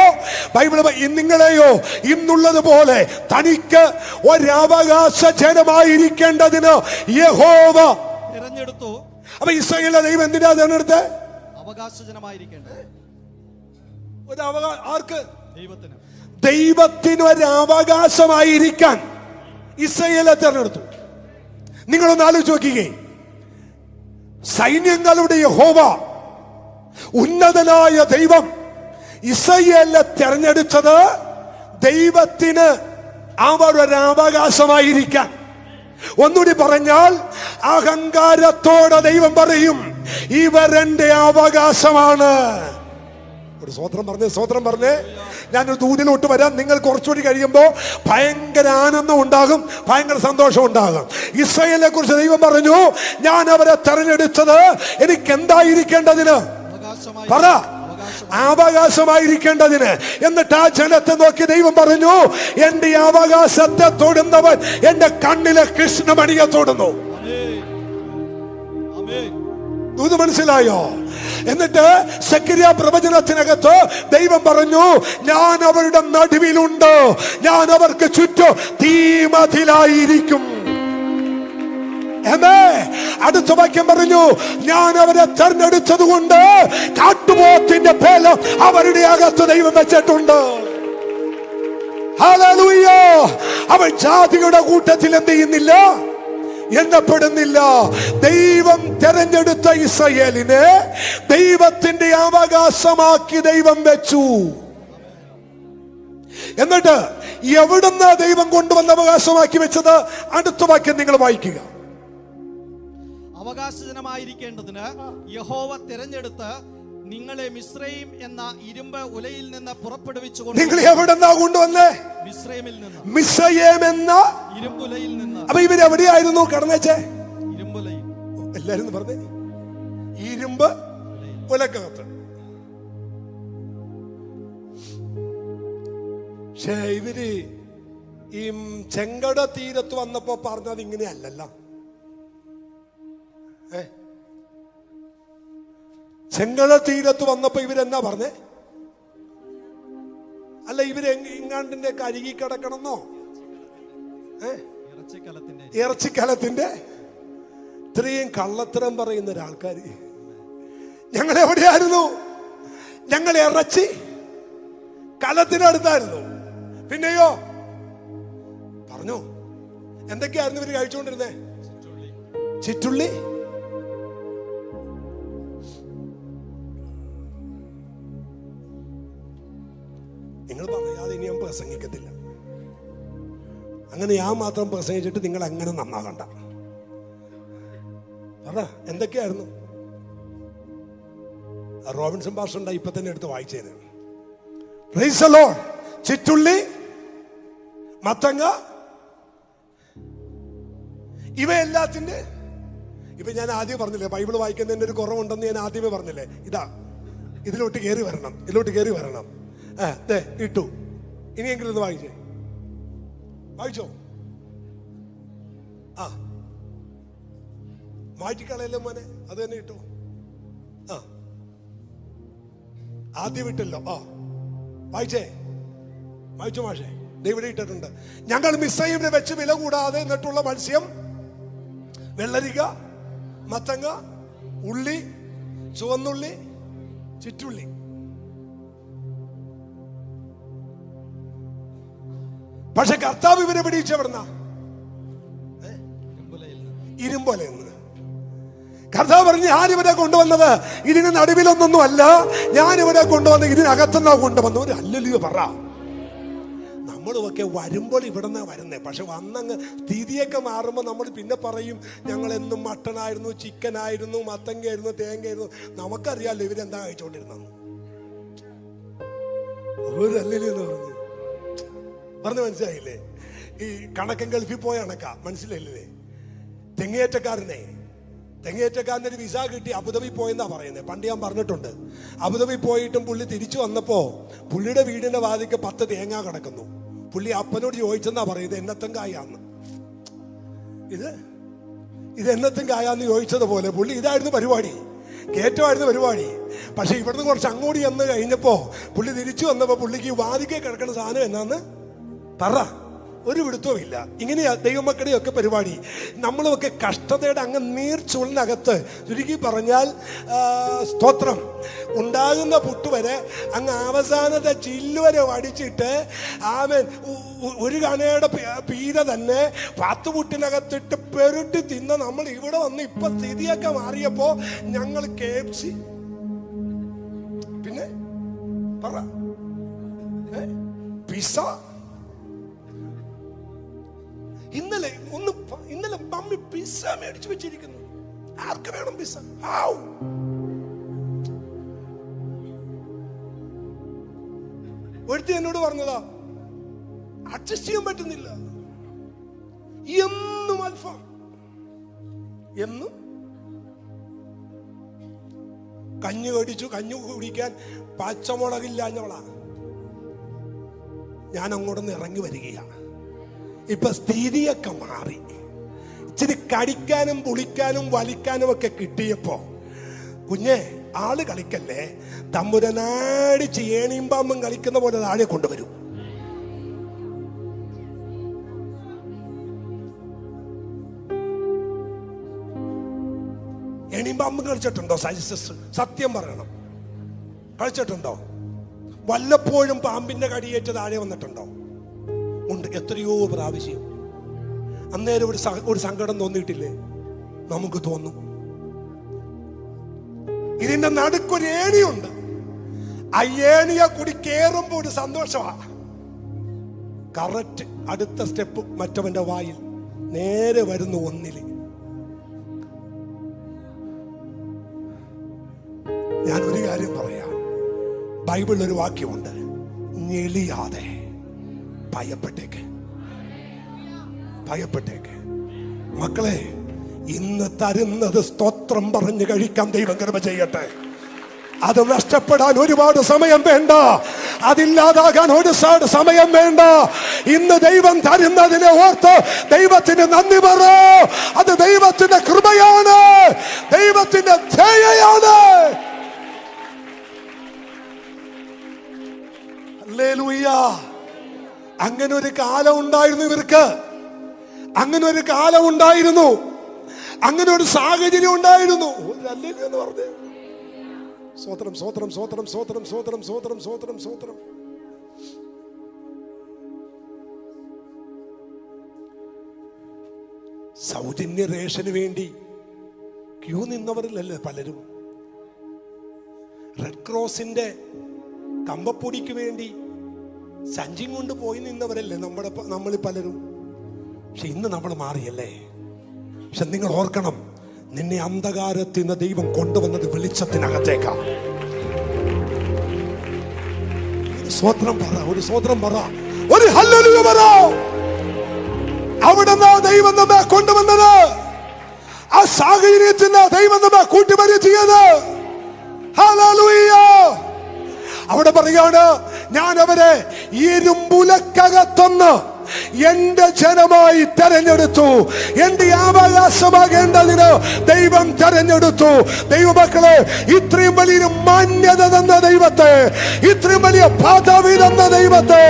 ബൈബിൾ നിങ്ങളെയോ ഇന്നുള്ളതുപോലെ തനിക്ക് ഒരവകാശ ജനമായിരിക്കേണ്ടതിന് യഹോവ തിരഞ്ഞെടുത്തു. അപ്പൊ ഇസ്രായേലിനെ ദൈവം എന്തിനാ തെരഞ്ഞെടുത്ത്? അവകാശജനമായിരിക്കേണ്ടത്. ആർക്ക്? ദൈവത്തിന്. ദൈവത്തിനൊരു അവകാശമായിരിക്കാൻ ഇസ്രായേലിനെ തെരഞ്ഞെടുത്തു. നിങ്ങളൊന്ന് ആലോചിച്ച് നോക്കിക്കേ. സൈന്യങ്ങളുടെ യഹോവ ഉന്നതനായ ദൈവം ഇസ്രായേലിനെ തെരഞ്ഞെടുത്തത് ദൈവത്തിന് അവർ ഒരു അവകാശമായിരിക്കാൻ. ഒന്നുകൂടി പറഞ്ഞാൽ അഹങ്കാരത്തോടെ ദൈവം പറയും, ഇവരെന്റെ അവകാശമാണ്. ഒരു സ്വോത്രം പറഞ്ഞേ, സ്വോത്രം പറഞ്ഞേ. ഞാനൊരു ദൂരിലോട്ട് വരാം. നിങ്ങൾ കുറച്ചുകൂടി കഴിയുമ്പോൾ ഭയങ്കര ആനന്ദം ഉണ്ടാകും, ഭയങ്കര സന്തോഷം ഉണ്ടാകും. ഇസ്രായേലിനെ കുറിച്ച് ദൈവം പറഞ്ഞു, ഞാൻ അവരെ തെരഞ്ഞെടുത്തത് എനിക്ക് എന്തായിരിക്കേണ്ടതിന്? പറ, അവകാശമായിരിക്കേണ്ടതിന്. എന്നിട്ട് ആ ജനത്തെ നോക്കി ദൈവം പറഞ്ഞു, എന്റെ അവകാശത്തെ തൊടുന്നവൻ എന്റെ കണ്ണിലെ കൃഷ്ണമണിയെ തൊടുന്നു. ഇത് മനസ്സിലായോ? എന്നിട്ട് സെക്കറിയ പ്രവചനത്തിനകത്ത് ദൈവം പറഞ്ഞു, ഞാൻ അവരുടെ നടുവിലുണ്ട്, ഞാൻ അവർക്ക് ചുറ്റും തീമതിലായിരിക്കും. അടുത്ത വാക്യം പറഞ്ഞു, ഞാൻ അവരെ തെരഞ്ഞെടുത്തത് കൊണ്ട് കാട്ടുപോത്തിന്റെ പേലം അവരുടെ അകത്ത് ദൈവം വെച്ചിട്ടുണ്ട്. ഹല്ലേലൂയ. അവൻ ജാതിയുടെ കൂട്ടത്തിൽ എന്ത് ചെയ്യുന്നില്ല? എണ്ണപ്പെടുന്നില്ല. ദൈവം തെരഞ്ഞെടുത്ത ഇസ്രായേലിനെ ദൈവത്തിന്റെ അവകാശമാക്കി ദൈവം വെച്ചു. എന്നിട്ട് എവിടുന്ന ദൈവം കൊണ്ടുവന്ന അവകാശമാക്കി വെച്ചത്? അടുത്ത വാക്യം നിങ്ങൾ വായിക്കുക. അവകാശജനമായിരിക്കേണ്ടതിന് യഹോവ തിരഞ്ഞെടുത്ത് നിങ്ങളെ മിസ്രയീം എന്ന ഇരുമ്പ് ഉലയിൽ നിന്ന് പുറപ്പെടുവിച്ചുകൊണ്ട്. നിങ്ങൾ എവിടെന്നാ കൊണ്ടുവന്നേ? മിസ്രയീമിൽ നിന്ന്. മിസ്രയീം എന്ന ഇരുമ്പുലയിൽ നിന്ന്. അപ്പൊ ഇവരെവിടെയായിരുന്നു കടന്നേച്ചേ? ഇരുമ്പുലയിൽ. എല്ലാരും പറഞ്ഞേ, ഇരുമ്പ് ഉലക്കകത്ത്. പക്ഷേ ഇവര് ഈ ചെങ്കട തീരത്ത് വന്നപ്പോ പറഞ്ഞത് ഇങ്ങനെയല്ലല്ലോ. ചെങ്കട തീരത്ത് വന്നപ്പോ ഇവരെന്നാ പറഞ്ഞേ? അല്ല, ഇവര് ഇങ്ങാണ്ടിന്റെ അരികി കിടക്കണമെന്നോ? ഇറച്ചിക്കലത്തിന്റെ ഇത്രയും കള്ളത്തരം പറയുന്ന ഒരാൾക്കാർ. ഞങ്ങൾ എവിടെയായിരുന്നു? ഞങ്ങൾ ഇറച്ചി കലത്തിനടുത്തായിരുന്നു. പിന്നെയോ പറഞ്ഞു, എന്തൊക്കെയായിരുന്നു ഇവര് കഴിച്ചുകൊണ്ടിരുന്നേ? ചിറ്റുള്ളി. നിങ്ങൾ പറയാതെ ഇനി ഞാൻ പ്രസംഗിക്കത്തില്ല. അങ്ങനെ ഞാൻ മാത്രം പ്രസംഗിച്ചിട്ട് നിങ്ങൾ അങ്ങനെ നന്നാകണ്ട. പറ, എന്തൊക്കെയായിരുന്നു? റോബിൻസൺ പാസ്റ്റർ ഉണ്ടായി, ഇപ്പൊ തന്നെ എടുത്ത് വായിച്ചേന്. Praise the Lord. ചിറ്റുള്ളി, മത്തങ്ങ, ഇവയെല്ലാത്തിന്റെ ഇപ്പൊ ഞാൻ ആദ്യം പറഞ്ഞില്ലേ, ബൈബിൾ വായിക്കുന്നതിന്റെ ഒരു കുറവുണ്ടെന്ന് ഞാൻ ആദ്യമേ പറഞ്ഞില്ലേ. ഇതാ, ഇതിലോട്ട് കയറി വരണം, ഇതിലോട്ട് കയറി വരണം. ഇട്ടു. ഇനിയെങ്കിലും ഒന്ന് വായിച്ചേ. വായിച്ചോ? ആ, മാറ്റിക്കളയല്ലേ മോനെ, അത് തന്നെ ഇട്ടു. ആ, ആദ്യം ഇട്ടല്ലോ. ആ, വായിച്ചേ, വായിച്ചോ മാഷേ. ഇവിടെ ഇട്ടിട്ടുണ്ട്, ഞങ്ങൾ മിസ്രയീമിനെ വെച്ച് വില കൂടാതെ എന്നിട്ടുള്ള മത്സ്യം, വെള്ളരിക, മത്തങ്ങ, ഉള്ളി, ചുവന്നുള്ളി, ചിറ്റുള്ളി. പക്ഷെ കർത്താവ് ഇവരെ പിടിച്ചെവിടുന്ന? ഇരുമ്പൊലയെന്ന്. കർത്താവ് പറഞ്ഞു, ഞാനിവരെ കൊണ്ടുവന്നത് ഇതിന് നടുവിലൊന്നൊന്നും അല്ല, ഞാനിവരെ കൊണ്ടുവന്ന് ഇതിനകത്തുനിന്നാ കൊണ്ടുവന്നു. ഒരു അല്ലല്ലോ പറ. നമ്മളുമൊക്കെ വരുമ്പോൾ ഇവിടെ നിന്നാ വരുന്നേ. പക്ഷെ വന്നങ്ങ് സ്ഥിതിയൊക്കെ മാറുമ്പോൾ നമ്മൾ പിന്നെ പറയും, ഞങ്ങളെന്നും മട്ടനായിരുന്നു, ചിക്കനായിരുന്നു, മത്തങ്ങയായിരുന്നു, തേങ്ങയായിരുന്നു. നമുക്കറിയാമല്ലോ ഇവരെന്താ കഴിച്ചോണ്ടിരുന്നെന്ന്. ഒരു അല്ലല്ലോ പറഞ്ഞു. മനസ്സിലായില്ലേ? ഈ കണക്കൻ ഗൾഫിൽ പോയ കണക്കാ, മനസ്സിലായില്ലേ? തെങ്ങേറ്റക്കാരൻ്റെ ഒരു വിസ കിട്ടി അബുദാബി പോയെന്നാ പറയുന്നത്. പണ്ട് ഞാൻ പറഞ്ഞിട്ടുണ്ട്. അബുദാബി പോയിട്ടും പുള്ളി തിരിച്ചു വന്നപ്പോ പുള്ളിയുടെ വീടിന്റെ വാതിക്ക് 10 തേങ്ങ കിടക്കുന്നു. പുള്ളി അപ്പനോട് ചോദിച്ചെന്നാ പറയുന്നത്, എന്നത്തും കായാന്ന്. ഇത് എന്നത്തും കായാന്ന് ചോദിച്ചതുപോലെ പുള്ളി ഇതായിരുന്നു പരിപാടി, കയറ്റമായിരുന്നു പരിപാടി. പക്ഷെ ഇവിടുന്ന് കുറച്ച് അങ്ങോട്ട് ചെന്ന് കഴിഞ്ഞപ്പോ പുള്ളി തിരിച്ചു വന്നപ്പോ പുള്ളിക്ക് വാതിക്കെ കിടക്കുന്ന സാധനം എന്നാന്ന് പറ. ഒരു പിടുത്തവും ഇല്ല. ഇങ്ങനെയാ ദൈവമക്കളുടെ ഒക്കെ പരിപാടി. നമ്മളുമൊക്കെ കഷ്ടതയുടെ അങ്ങ് നീർച്ചുള്ളിനകത്ത്, ചുരുക്കി പറഞ്ഞാൽ സ്തോത്രം, ഉണ്ടാകുന്ന പുട്ടുവരെ അങ്ങ് അവസാനത്തെ ചില്ലുവരെ വടിച്ചിട്ട് ആമേൻ ഒരു കണയുടെ പീര തന്നെ 10 പുട്ടിനകത്തിട്ട് പെരുട്ടി തിന്ന നമ്മൾ ഇവിടെ വന്ന് ഇപ്പൊ സ്ഥിതിയൊക്കെ മാറിയപ്പോ ഞങ്ങൾ KFC, പിന്നെ പറ പിസ്സ. ഇന്നലെ മമ്മി പിസ്സ മേടിച്ചു വെച്ചിരിക്കുന്നു. ആർക്ക് വേണം പിസ്സ? ഒരുത്തി എന്നോട് പറഞ്ഞതാ, അഡ്ജസ്റ്റ് ചെയ്യാൻ പറ്റുന്നില്ല, എന്നും അൽഫാം, എന്നും കഞ്ഞി മേടിച്ചു. കഞ്ഞി കുടിക്കാൻ പച്ചമുളകില്ലാഞ്ഞവളാ. ഞാൻ അങ്ങോട്ടൊന്ന് ഇറങ്ങി വരികയാണ്. ഇപ്പൊ സ്ഥിതിയൊക്കെ മാറി. ഇച്ചിരി കടിക്കാനും പുളിക്കാനും വലിക്കാനും ഒക്കെ കിട്ടിയപ്പോ, കുഞ്ഞെ ആള് കളിക്കല്ലേ, തമ്പുരനാടിച്ച് ഏണിയും പാമ്പും കളിക്കുന്ന പോലെ താഴെ കൊണ്ടുവരും. ഏണിയും പാമ്പും കളിച്ചിട്ടുണ്ടോ? സത്യം പറയണം, കളിച്ചിട്ടുണ്ടോ? വല്ലപ്പോഴും പാമ്പിന്റെ കടിയേറ്റ് താഴെ വന്നിട്ടുണ്ടോ? ഉണ്ട്, എത്രയോ പ്രാവശ്യം. അന്നേരം ഒരു സങ്കടം തോന്നിയിട്ടില്ലേ? നമുക്ക് തോന്നും. ഇതിന്റെ നടുക്കൊരു ഏണിയുണ്ട്. ആ ഏണിയെ കൂടി കേറുമ്പോ ഒരു സന്തോഷമാണ്. കറക്റ്റ് അടുത്ത സ്റ്റെപ്പ് മറ്റവന്റെ വായിൽ നേരെ വരുന്നു. ഒന്നില് ഞാൻ ഒരു കാര്യം പറയാം. ബൈബിളിൽ ഒരു വാക്യമുണ്ട്, ഞെളിയാതെ ഭയപ്പെട്ടേക്ക്. മക്കളെ, ഇന്ന് തരുന്നത് സ്തോത്രം പറഞ്ഞ് കഴിക്കാൻ ദൈവം കൃപ ചെയ്യട്ടെ. അത് നഷ്ടപ്പെടാൻ ഒരുപാട് സമയം വേണ്ട, അതില്ലാതാകാൻ ഒരു സമയം വേണ്ട. ഇന്ന് ദൈവം തരുന്നതിനെ ഓർത്ത് ദൈവത്തിന് നന്ദി പറ. അത് ദൈവത്തിന്റെ കൃപയാണ്, ദൈവത്തിന്റെ ദയയാണ്. ഹല്ലേലൂയ. അങ്ങനെ ഒരു കാലം ഉണ്ടായിരുന്നു ഇവർക്ക്. അങ്ങനെ ഒരു കാലം ഉണ്ടായിരുന്നു. അങ്ങനെ ഒരു സാഹചര്യം ഉണ്ടായിരുന്നു. ഹല്ലേലൂയ എന്ന് പറഞ്ഞേ. സ്തോത്രം, സ്തോത്രം, സ്തോത്രം, സ്തോത്രം, സ്തോത്രം, സ്തോത്രം, സ്തോത്രം, സ്തോത്രം. സൗജന്യ റേഷന് വേണ്ടി ക്യൂ നിന്നവരിലല്ലേ പലരും. റെഡ് ക്രോസിന്റെ കമ്പപ്പൊടിക്ക് വേണ്ടി സഞ്ചി കൊണ്ട് പോയി നിന്നവരല്ലേ നമ്മളിൽ പലരും. പക്ഷെ ഇന്ന് നമ്മൾ മാറിയല്ലേ. പക്ഷെ നിങ്ങൾ ഓർക്കണം, നിന്നെ അന്ധകാരത്തിൽ നിന്ന് ദൈവം കൊണ്ടുവന്നത് വെളിച്ചത്തിനകത്തേക്കാ. ഒരു സ്വോത്രം പറ, ഒരു സ്വോത്രം പറ, ഒരു ഹല്ലേലൂയ പറ. അവിടെ ദൈവം നമ്മെ കൊണ്ടുവന്നത്, ആ സാഹചര്യത്തിന് ദൈവം നമ്മെ കൂട്ടിവരുത്തിയത്. ഹല്ലേലൂയ. അവിടെ പറയാണ്, ഞാൻ അവരെ ഇരുമ്പുലക്കകത്തുനിന്ന് എന്റെ ജനമായി തെരഞ്ഞെടുത്തു. എന്റെ അവകാശമാകേണ്ടതിന് ദൈവം തെരഞ്ഞെടുത്തു. ദൈവമക്കളെ, ഇത്രയും വലിയൊരു മാന്യത തന്ന ദൈവത്തെ, ഇത്രയും വലിയ പദവി തന്ന ദൈവത്തെ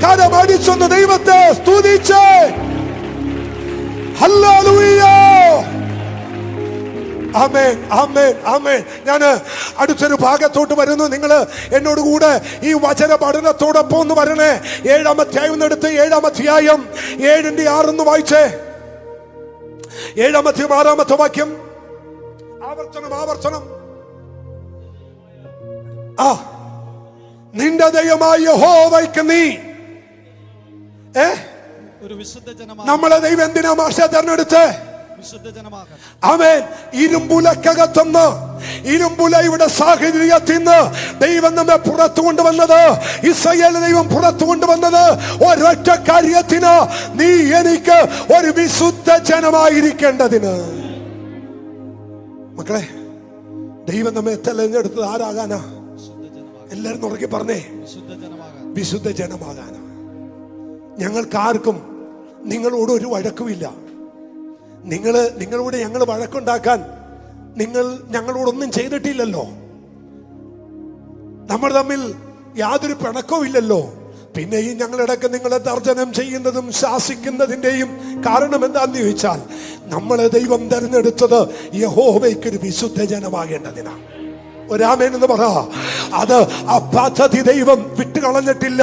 കരമടിച്ചൊന്ന് ദൈവത്തെ സ്തുതിച്ച് ഹല്ലേലൂയ. ആമേൻ, ആമേൻ, ആമേൻ. ഞാൻ അടുത്തൊരു ഭാഗത്തോട്ട് വരുന്നു. നിങ്ങൾ എന്നോട് കൂടെ ഈ വചന പഠനത്തോടൊപ്പം ഒന്ന് വരണേ. 7-ാം അധ്യായം എടുത്ത് 7-ാം അധ്യായം 7-6 വായിച്ചേ. 7-ാം അധ്യായം 6-ാമത്തെ വാക്യം. ആവർത്തനം, ആവർത്തനം. നിന്റെ ദൈവമായ യഹോവയ്ക്ക് നീ ഒരു വിശുദ്ധ ജനമാണ്. നമ്മളെ ദൈവം എന്തിനാ മാഷ തെരഞ്ഞെടുത്ത്? വിശുദ്ധ ജനമാകാൻ. ആമേൻ. ഇരുമ്പുലക്കകത്തുനിന്ന്, ഇരുമ്പുലയുടെ സാഹചര്യത്തിൽ നിന്ന് ദൈവം നമ്മെ പുറത്തു കൊണ്ടുവന്നത്, ഇസ്രായേൽ ദൈവം പുറത്തു കൊണ്ടുവന്നത് ഒരൊറ്റ കാര്യത്തിന്, നീ എനിക്ക് ഒരു വിശുദ്ധ ജനമായിരിക്കേണ്ടതിന്. മക്കളെ, ദൈവം നമ്മെ തെരഞ്ഞെടുത്തത് ആരാകാനാ? എല്ലാരും ഉറക്കി പറഞ്ഞേ, വിശുദ്ധ ജനമാകാനാ. ഞങ്ങൾക്കാർക്കും നിങ്ങളോട് ഒരു വഴക്കുമില്ല. നിങ്ങളോട് ഞങ്ങൾ വഴക്കുണ്ടാക്കാൻ നിങ്ങൾ ഞങ്ങളോടൊന്നും ചെയ്തിട്ടില്ലല്ലോ. നമ്മൾ തമ്മിൽ യാതൊരു പിണക്കവും ഇല്ലല്ലോ. പിന്നെയും ഞങ്ങളിടയ്ക്ക് നിങ്ങളെ തർജ്ജനം ചെയ്യുന്നതും ശാസിക്കുന്നതിന്റെയും കാരണം എന്താന്ന് ചോദിച്ചാൽ, നമ്മളെ ദൈവം തെരഞ്ഞെടുത്തത് യഹോവയ്ക്കൊരു വിശുദ്ധ ജനമാകേണ്ടതിനാണ്. ഒരാമേൻ എന്ന് പറ. അത് ആ പദ്ധതി ദൈവം വിട്ടുകളഞ്ഞിട്ടില്ല,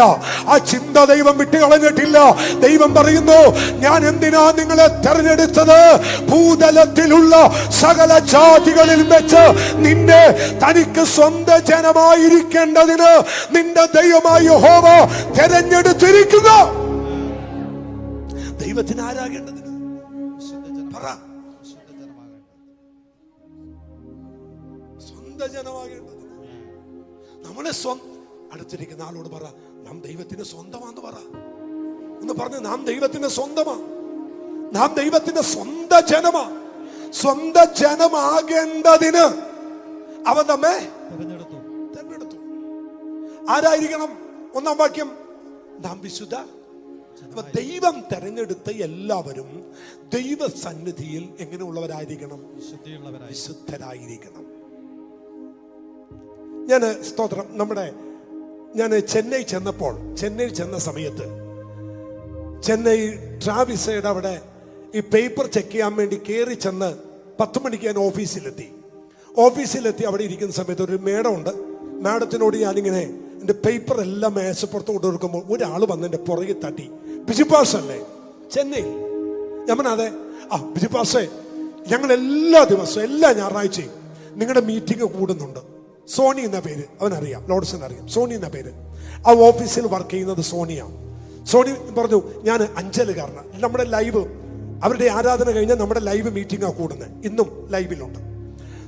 ആ ചിന്ത ദൈവം വിട്ടുകളഞ്ഞിട്ടില്ല. ദൈവം പറയുന്നു, ഞാൻ എന്തിനാ നിങ്ങളെ തെരഞ്ഞെടുത്തത്? ഭൂതലത്തിലുള്ള സകല ജാതികളിൽ വെച്ച് നിന്നെ തനിക്ക് സ്വന്തം ജനമായിരിക്കേണ്ടതിന് നിന്റെ ദൈവമായ യഹോവ തെരഞ്ഞെടുത്തിരിക്കുന്നു. ദൈവത്തിന് ആരാകേണ്ടതിന്? പറ. ജനമാകേണ്ടത്. നമ്മളെ അടുത്തിരിക്കുന്ന ആളോട് പറ, നാം ദൈവത്തിന് സ്വന്തമാന്ന് പറ. എന്ന് പറഞ്ഞ്, നാം ദൈവത്തിന്റെ സ്വന്തമാ, നാം ദൈവത്തിന്റെ സ്വന്തം ജനമാ. സ്വന്തം ജനമാകേണ്ടതിന് അവൻ നമ്മെ തെരഞ്ഞെടുത്തു. ആരായിരിക്കണം? 1-ാം വാക്യം, നാം വിശുദ്ധ. ദൈവം തെരഞ്ഞെടുത്ത എല്ലാവരും ദൈവസന്നിധിയിൽ എങ്ങനെയുള്ളവരായിരിക്കണം? വിശുദ്ധരായിരിക്കണം. ഞാൻ സ്തോത്രം, ഞാൻ ചെന്നൈ ചെന്ന സമയത്ത് ചെന്നൈ ട്രാവിസയുടെ അവിടെ ഈ പേപ്പർ ചെക്ക് ചെയ്യാൻ വേണ്ടി കയറി ചെന്ന് 10 മണിക്ക് ഞാൻ ഓഫീസിലെത്തി അവിടെ ഇരിക്കുന്ന സമയത്ത് ഒരു മേഡമുണ്ട്. മാഡത്തിനോട് ഞാനിങ്ങനെ എൻ്റെ പേപ്പർ എല്ലാം മേശപ്പുറത്ത് കൊണ്ടു കൊടുക്കുമ്പോൾ ഒരാൾ വന്ന് എൻ്റെ പുറകിൽ തട്ടി, ബിജുപാസ് അല്ലേ ചെന്നൈയിൽ? ഞാൻ പറഞ്ഞ അതെ. ബിജുപാസേ, ഞങ്ങൾ എല്ലാ ദിവസവും എല്ലാ ഞായറാഴ്ചയും നിങ്ങളുടെ മീറ്റിംഗ് കൂടുന്നുണ്ട്. സോണി എന്ന പേര് അവനറിയാം, ലോഡ്സിന് അറിയാം. സോണി എന്ന പേര്. ആ ഓഫീസിൽ വർക്ക് ചെയ്യുന്നത് സോണിയ. സോണി പറഞ്ഞു, ഞാൻ അഞ്ചലുകാരനാണ്. നമ്മുടെ ലൈവ്, അവരുടെ ആരാധന കഴിഞ്ഞാൽ നമ്മുടെ ലൈവ് മീറ്റിംഗാണ് കൂടുന്നത്. ഇന്നും ലൈവിലുണ്ട്.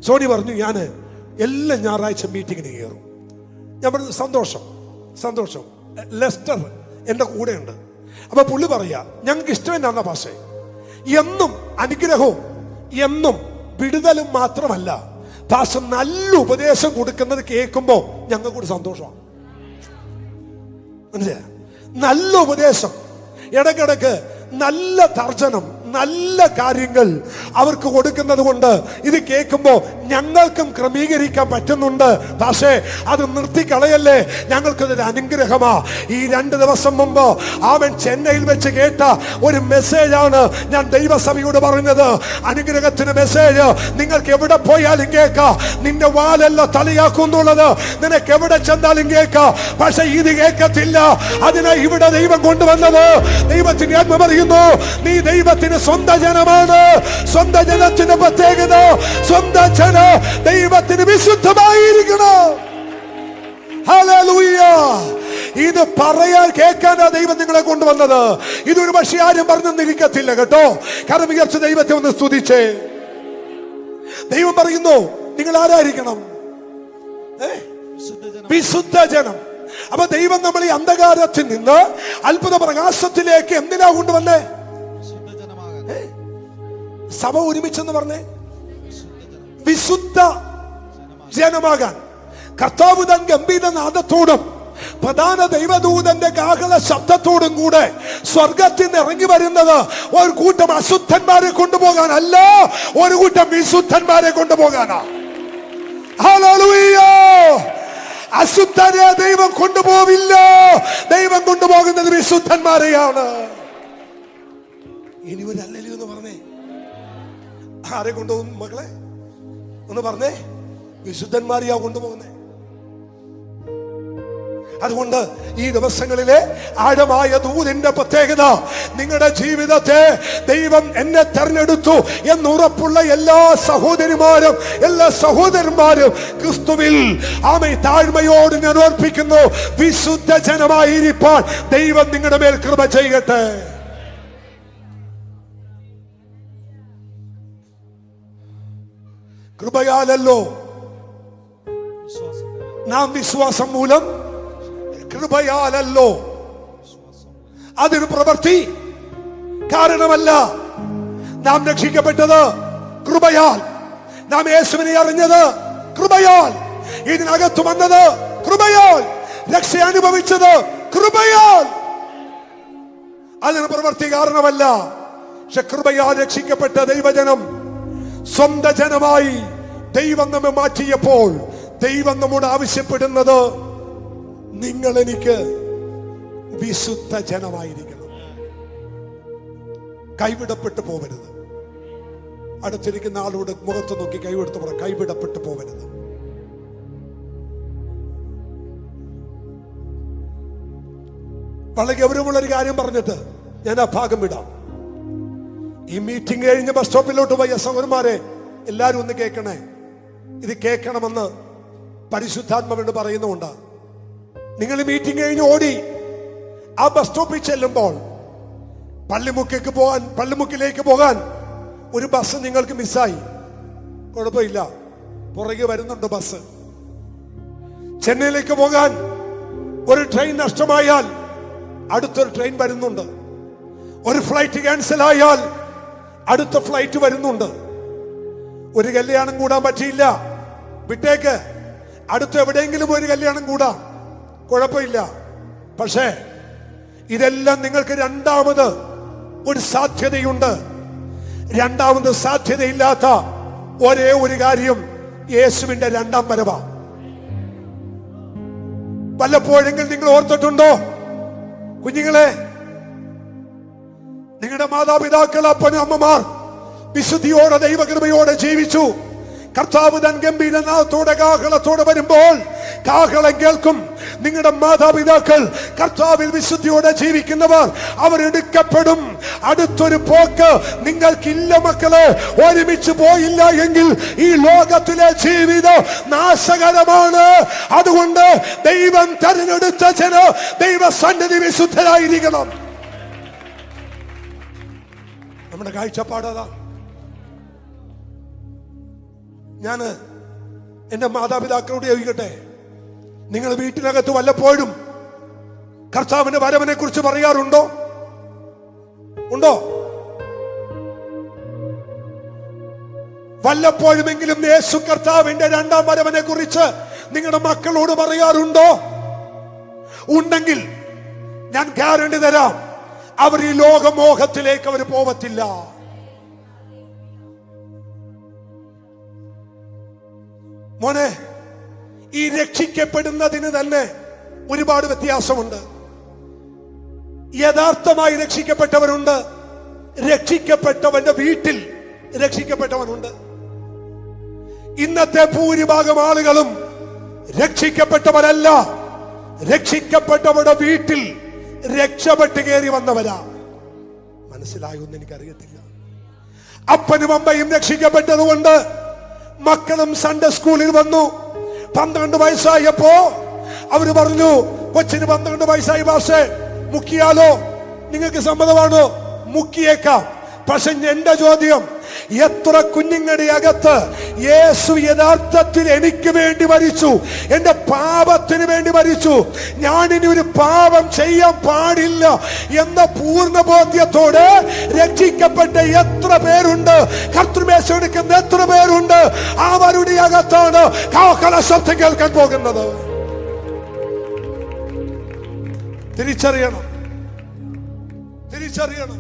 സോണി പറഞ്ഞു, ഞാൻ എല്ലാ ഞായറാഴ്ച മീറ്റിങ്ങിന് കയറും. ഞാൻ പറഞ്ഞു, സന്തോഷം. ലെസ്റ്റർ എൻ്റെ കൂടെയുണ്ട്. അപ്പൊ പുള്ളി പറയാ, ഞങ്ങൾക്ക് ഇഷ്ടം എന്നാ പാഷേ, എന്നും അനുഗ്രഹവും എന്നും വിടുതലും മാത്രമല്ല, പാസ്റ്റർ നല്ല ഉപദേശം കൊടുക്കുന്നത് കേൾക്കുമ്പോ ഞങ്ങൾക്ക് കൂടി സന്തോഷമാണ്. മനസ്സിലായ? നല്ല ഉപദേശം, ഇടയ്ക്കിടയ്ക്ക് നല്ല തർജ്ജനം, നല്ല കാര്യങ്ങൾ അവർക്ക് കൊടുക്കുന്നത് കൊണ്ട് ഇത് കേൾക്കുമ്പോൾ ഞങ്ങൾക്കും ക്രമീകരിക്കാൻ പറ്റുന്നുണ്ട്. പക്ഷേ അത് നിർത്തിക്കളയല്ലേ, ഞങ്ങൾക്കതൊരു അനുഗ്രഹമാ. ഈ 2 ദിവസം മുമ്പ് അവൻ ചെന്നൈയിൽ വെച്ച് കേട്ട ഒരു മെസ്സേജാണ് ഞാൻ ദൈവസഭയോട് പറഞ്ഞത്. അനുഗ്രഹത്തിന് മെസ്സേജ് നിങ്ങൾക്ക് എവിടെ പോയാലും കേൾക്കാം. നിന്റെ വാലല്ല തലയാക്കുന്നുള്ളത് നിനക്ക് എവിടെ ചെന്നാലും കേൾക്കാം. പക്ഷെ ഇത് കേൾക്കത്തില്ല. അതിനെ ഇവിടെ ദൈവം കൊണ്ടുവന്നത്. ദൈവത്തിന് ആത്മ പറയുന്നു, നീ ദൈവത്തിന് സ്വന്തം ജനമാണ്. സ്വന്തം ജനത്തിന് പ്രത്യേകത, സ്വന്തം ജനം ദൈവത്തിന് വിശുദ്ധമായിരിക്കണം. ഹല്ലേലൂയ. ഇത് പറയാൻ കേൾക്കാനാ ദൈവം നിങ്ങളെ കൊണ്ടുവന്നത്. ഇതൊരു പക്ഷേ ആരും പറഞ്ഞെന്നിരിക്കത്തില്ല കേട്ടോ. കാരണം വിചാരിച്ച ദൈവത്തെ ഒന്ന് സ്തുതിച്ചേ. ദൈവം പറയുന്നു നിങ്ങൾ ആരായിരിക്കണം? വിശുദ്ധ ജനം. അപ്പൊ ദൈവം നമ്മൾ ഈ അന്ധകാരത്തിൽ നിന്ന് അത്ഭുത പ്രകാശത്തിലേക്ക് എന്തിനാ കൊണ്ടുവന്നേ? സഭ ഒരുമിച്ചെന്ന് പറഞ്ഞേ, വിശുദ്ധ ജനമാകാൻ. കർത്താവ് തൻ ഗംഭീരനാദത്തോടും പ്രധാന ദൈവദൂതന്റെ കാഹള ശബ്ദത്തോടും കൂടെ സ്വർഗത്തിൽ നിന്ന് ഇറങ്ങി വരുന്നത് ഒരു കൂട്ടം അശുദ്ധന്മാരെ കൊണ്ടുപോകാനല്ല, ഒരു കൂട്ടം വിശുദ്ധന്മാരെ കൊണ്ടുപോകാനാ. ഹല്ലേലൂയ. അശുദ്ധരെ ദൈവം കൊണ്ടുപോവില്ല. ദൈവം കൊണ്ടുപോകുന്നത് വിശുദ്ധന്മാരെയാണ്. ഇനി ഒരു ഹല്ലേലൂയ എന്ന് പറഞ്ഞേ. ആരെ കൊണ്ടുപോകും മക്കളെ? ഒന്ന് പറഞ്ഞേ. വിശുദ്ധന്മാരെയാ കൊണ്ടുപോകുന്നേ. അതുകൊണ്ട് ഈ ദിവസങ്ങളിലെ ആഴമായ ദൂതിന്റെ പ്രത്യേകത, നിങ്ങളുടെ ജീവിതത്തെ ദൈവം എന്നെ തെരഞ്ഞെടുത്തു എന്നുറപ്പുള്ള എല്ലാ സഹോദരിമാരും എല്ലാ സഹോദരന്മാരും ക്രിസ്തുവിൽ ആമേ താഴ്മയോട് ഞാൻ ഓർപ്പിക്കുന്നു, വിശുദ്ധ ജനമായിരിക്കാൻ ദൈവം നിങ്ങളുടെ മേൽ കൃപ ചെയ്യട്ടെ. കൃപയാലല്ലോ നാം വിശ്വാസം മൂലം, കൃപയാലല്ലോ. അതൊരു പ്രവൃത്തി കാരണമല്ല. നാം രക്ഷിക്കപ്പെട്ടത് കൃപയാൽ, നാം യേശുവിനെ അറിഞ്ഞത് കൃപയാൽ, ഇതിനകത്ത് വന്നത് കൃപയാൽ, രക്ഷ അനുഭവിച്ചത് കൃപയാൽ. അതിന് പ്രവൃത്തി കാരണമല്ല. പക്ഷെ കൃപയാൽ രക്ഷിക്കപ്പെട്ട ദൈവജനം സ്വന്തം ജനമായി ദൈവം നമ്മെ മാറ്റിയപ്പോൾ ദൈവം നമ്മോട് ആവശ്യപ്പെടുന്നത്, നിങ്ങൾ എനിക്ക് വിശുദ്ധ ജനമായിരിക്കണം. കൈവിടപ്പെട്ടു പോവരുത്. അടുത്തിരിക്കുന്ന ആളോട് മുഖത്ത് നോക്കി കൈവിടുത്ത് പറ, കൈവിടപ്പെട്ടു പോവരുത്. വളരെ ഗൗരവമുള്ളൊരു കാര്യം പറഞ്ഞിട്ട് ഞാൻ ആ ഭാഗം വിടാം. ഈ മീറ്റിംഗ് കഴിഞ്ഞ് ബസ് സ്റ്റോപ്പിലോട്ട് പോയ സഹോദരന്മാരെ എല്ലാരും ഒന്ന് കേൾക്കണേ. ഇത് കേൾക്കണമെന്ന് പരിശുദ്ധാത്മാവെന്ന് പറയുന്നുണ്ട്. നിങ്ങൾ മീറ്റിംഗ് കഴിഞ്ഞ് ഓടി ആ ബസ് സ്റ്റോപ്പിൽ ചെല്ലുമ്പോൾ പള്ളിമുക്കിലേക്ക് പോകാൻ ഒരു ബസ് നിങ്ങൾക്ക് മിസ്സായി. കുഴപ്പമില്ല, പുറകെ വരുന്നുണ്ട് ബസ്. ചെന്നൈയിലേക്ക് പോകാൻ ഒരു ട്രെയിൻ നഷ്ടമായാൽ അടുത്തൊരു ട്രെയിൻ വരുന്നുണ്ട്. ഒരു ഫ്ലൈറ്റ് ക്യാൻസൽ ആയാൽ അടുത്ത ഫ്ലൈറ്റ് വരുന്നുണ്ട്. ഒരു കല്യാണം കൂടാൻ പറ്റിയില്ല, വിട്ടേക്ക്, അടുത്ത് എവിടെയെങ്കിലും ഒരു കല്യാണം കൂടാം, കുഴപ്പമില്ല. പക്ഷേ ഇതെല്ലാം നിങ്ങൾക്ക് രണ്ടാമത് ഒരു സാധ്യതയുണ്ട്. രണ്ടാമത് സാധ്യതയില്ലാത്ത ഒരേ ഒരു കാര്യം യേശുവിന്റെ രണ്ടാം വരവാ. വല്ലപ്പോഴെങ്കിലും നിങ്ങൾ ഓർത്തിട്ടുണ്ടോ കുഞ്ഞുങ്ങളെ, നിങ്ങളുടെ മാതാപിതാക്കൾ, അപ്പനും അമ്മമാർ വിശുദ്ധിയോടെ ദൈവകൃപയോടെ ജീവിച്ചു. കർത്താവ് തൻ ഗംഭീരനാഥത്തോടെ കാഹളത്തോടെ വരുമ്പോൾ കാഹളം കേൾക്കും. നിങ്ങളുടെ മാതാപിതാക്കൾ കർത്താവിൽ വിശുദ്ധിയോടെ ജീവിക്കുന്നവർ അവരെടുക്കപ്പെടും. അടുത്തൊരു പോക്ക് നിങ്ങൾക്കില്ല മക്കളെ. ഒരുമിച്ച് പോയില്ല എങ്കിൽ ഈ ലോകത്തിലെ ജീവിതം നാശകരമാണ്. അതുകൊണ്ട് ദൈവം തെരഞ്ഞെടുത്ത ജനം ദൈവസന്നിധി വിശുദ്ധരായിരിക്കണം. നമ്മുടെ കാഴ്ചപ്പാടതാ. ഞാൻ എന്റെ മാതാപിതാക്കളോട് ചോദിക്കട്ടെ, നിങ്ങൾ വീട്ടിനകത്ത് വല്ലപ്പോഴും കർത്താവിന്റെ വരവിനെ കുറിച്ച് പറയാറുണ്ടോ? ഉണ്ടോ? വല്ലപ്പോഴുമെങ്കിലും യേശു കർത്താവിന്റെ രണ്ടാം വരവിനെ കുറിച്ച് നിങ്ങളുടെ മക്കളോട് പറയാറുണ്ടോ? ഉണ്ടെങ്കിൽ ഞാൻ ഗ്യാരണ്ടി തരാം, അവർ ഈ ലോകമോഹത്തിലേക്ക് അവർ പോവത്തില്ല. മോനെ, ഈ രക്ഷിക്കപ്പെടുന്നതിന് തന്നെ ഒരുപാട് വ്യത്യാസമുണ്ട്. യഥാർത്ഥമായി രക്ഷിക്കപ്പെട്ടവരുണ്ട്, രക്ഷിക്കപ്പെട്ടവന്റെ വീട്ടിൽ രക്ഷിക്കപ്പെട്ടവനുണ്ട്. ഇന്നത്തെ ഭൂരിഭാഗം ആളുകളും രക്ഷിക്കപ്പെട്ടവരല്ല, രക്ഷിക്കപ്പെട്ടവരുടെ വീട്ടിൽ രക്ഷപ്പെട്ട് കയറി വന്നവരാ. മനസ്സിലായൊന്നും എനിക്കറിയത്തില്ല. അപ്പനും അമ്മയും രക്ഷിക്കപ്പെട്ടതുകൊണ്ട് മക്കളും സൺഡേ സ്കൂളിൽ വന്നു. 12 വയസ്സായപ്പോ അവര് പറഞ്ഞു, കൊച്ചിന് 12 വയസ്സായി പാസ്റ്റേ, മുക്കിയാലോ? നിങ്ങൾക്ക് സമ്മതമാണോ? മുക്കിയേക്കാം. പക്ഷെ എന്റെ ചോദ്യം, എത്ര കുഞ്ഞുങ്ങളുടെ അകത്ത് യേശു യഥാർത്ഥത്തിൽ എനിക്ക് വേണ്ടി മരിച്ചു, എന്റെ പാപത്തിന് വേണ്ടി മരിച്ചു, ഞാനിനി ഒരു പാപം ചെയ്യാൻ പാടില്ല എന്ന പൂർണ്ണ ബോധ്യത്തോടെ രക്ഷിക്കപ്പെട്ട എത്ര പേരുണ്ട്? കർത്തൃമേശ എടുക്കുന്ന എത്ര പേരുണ്ട്? അവരുടെ അകത്താണ് കാഹള ശബ്ദം കേൾക്കാൻ പോകുന്നത്. തിരിച്ചറിയണം, തിരിച്ചറിയണം.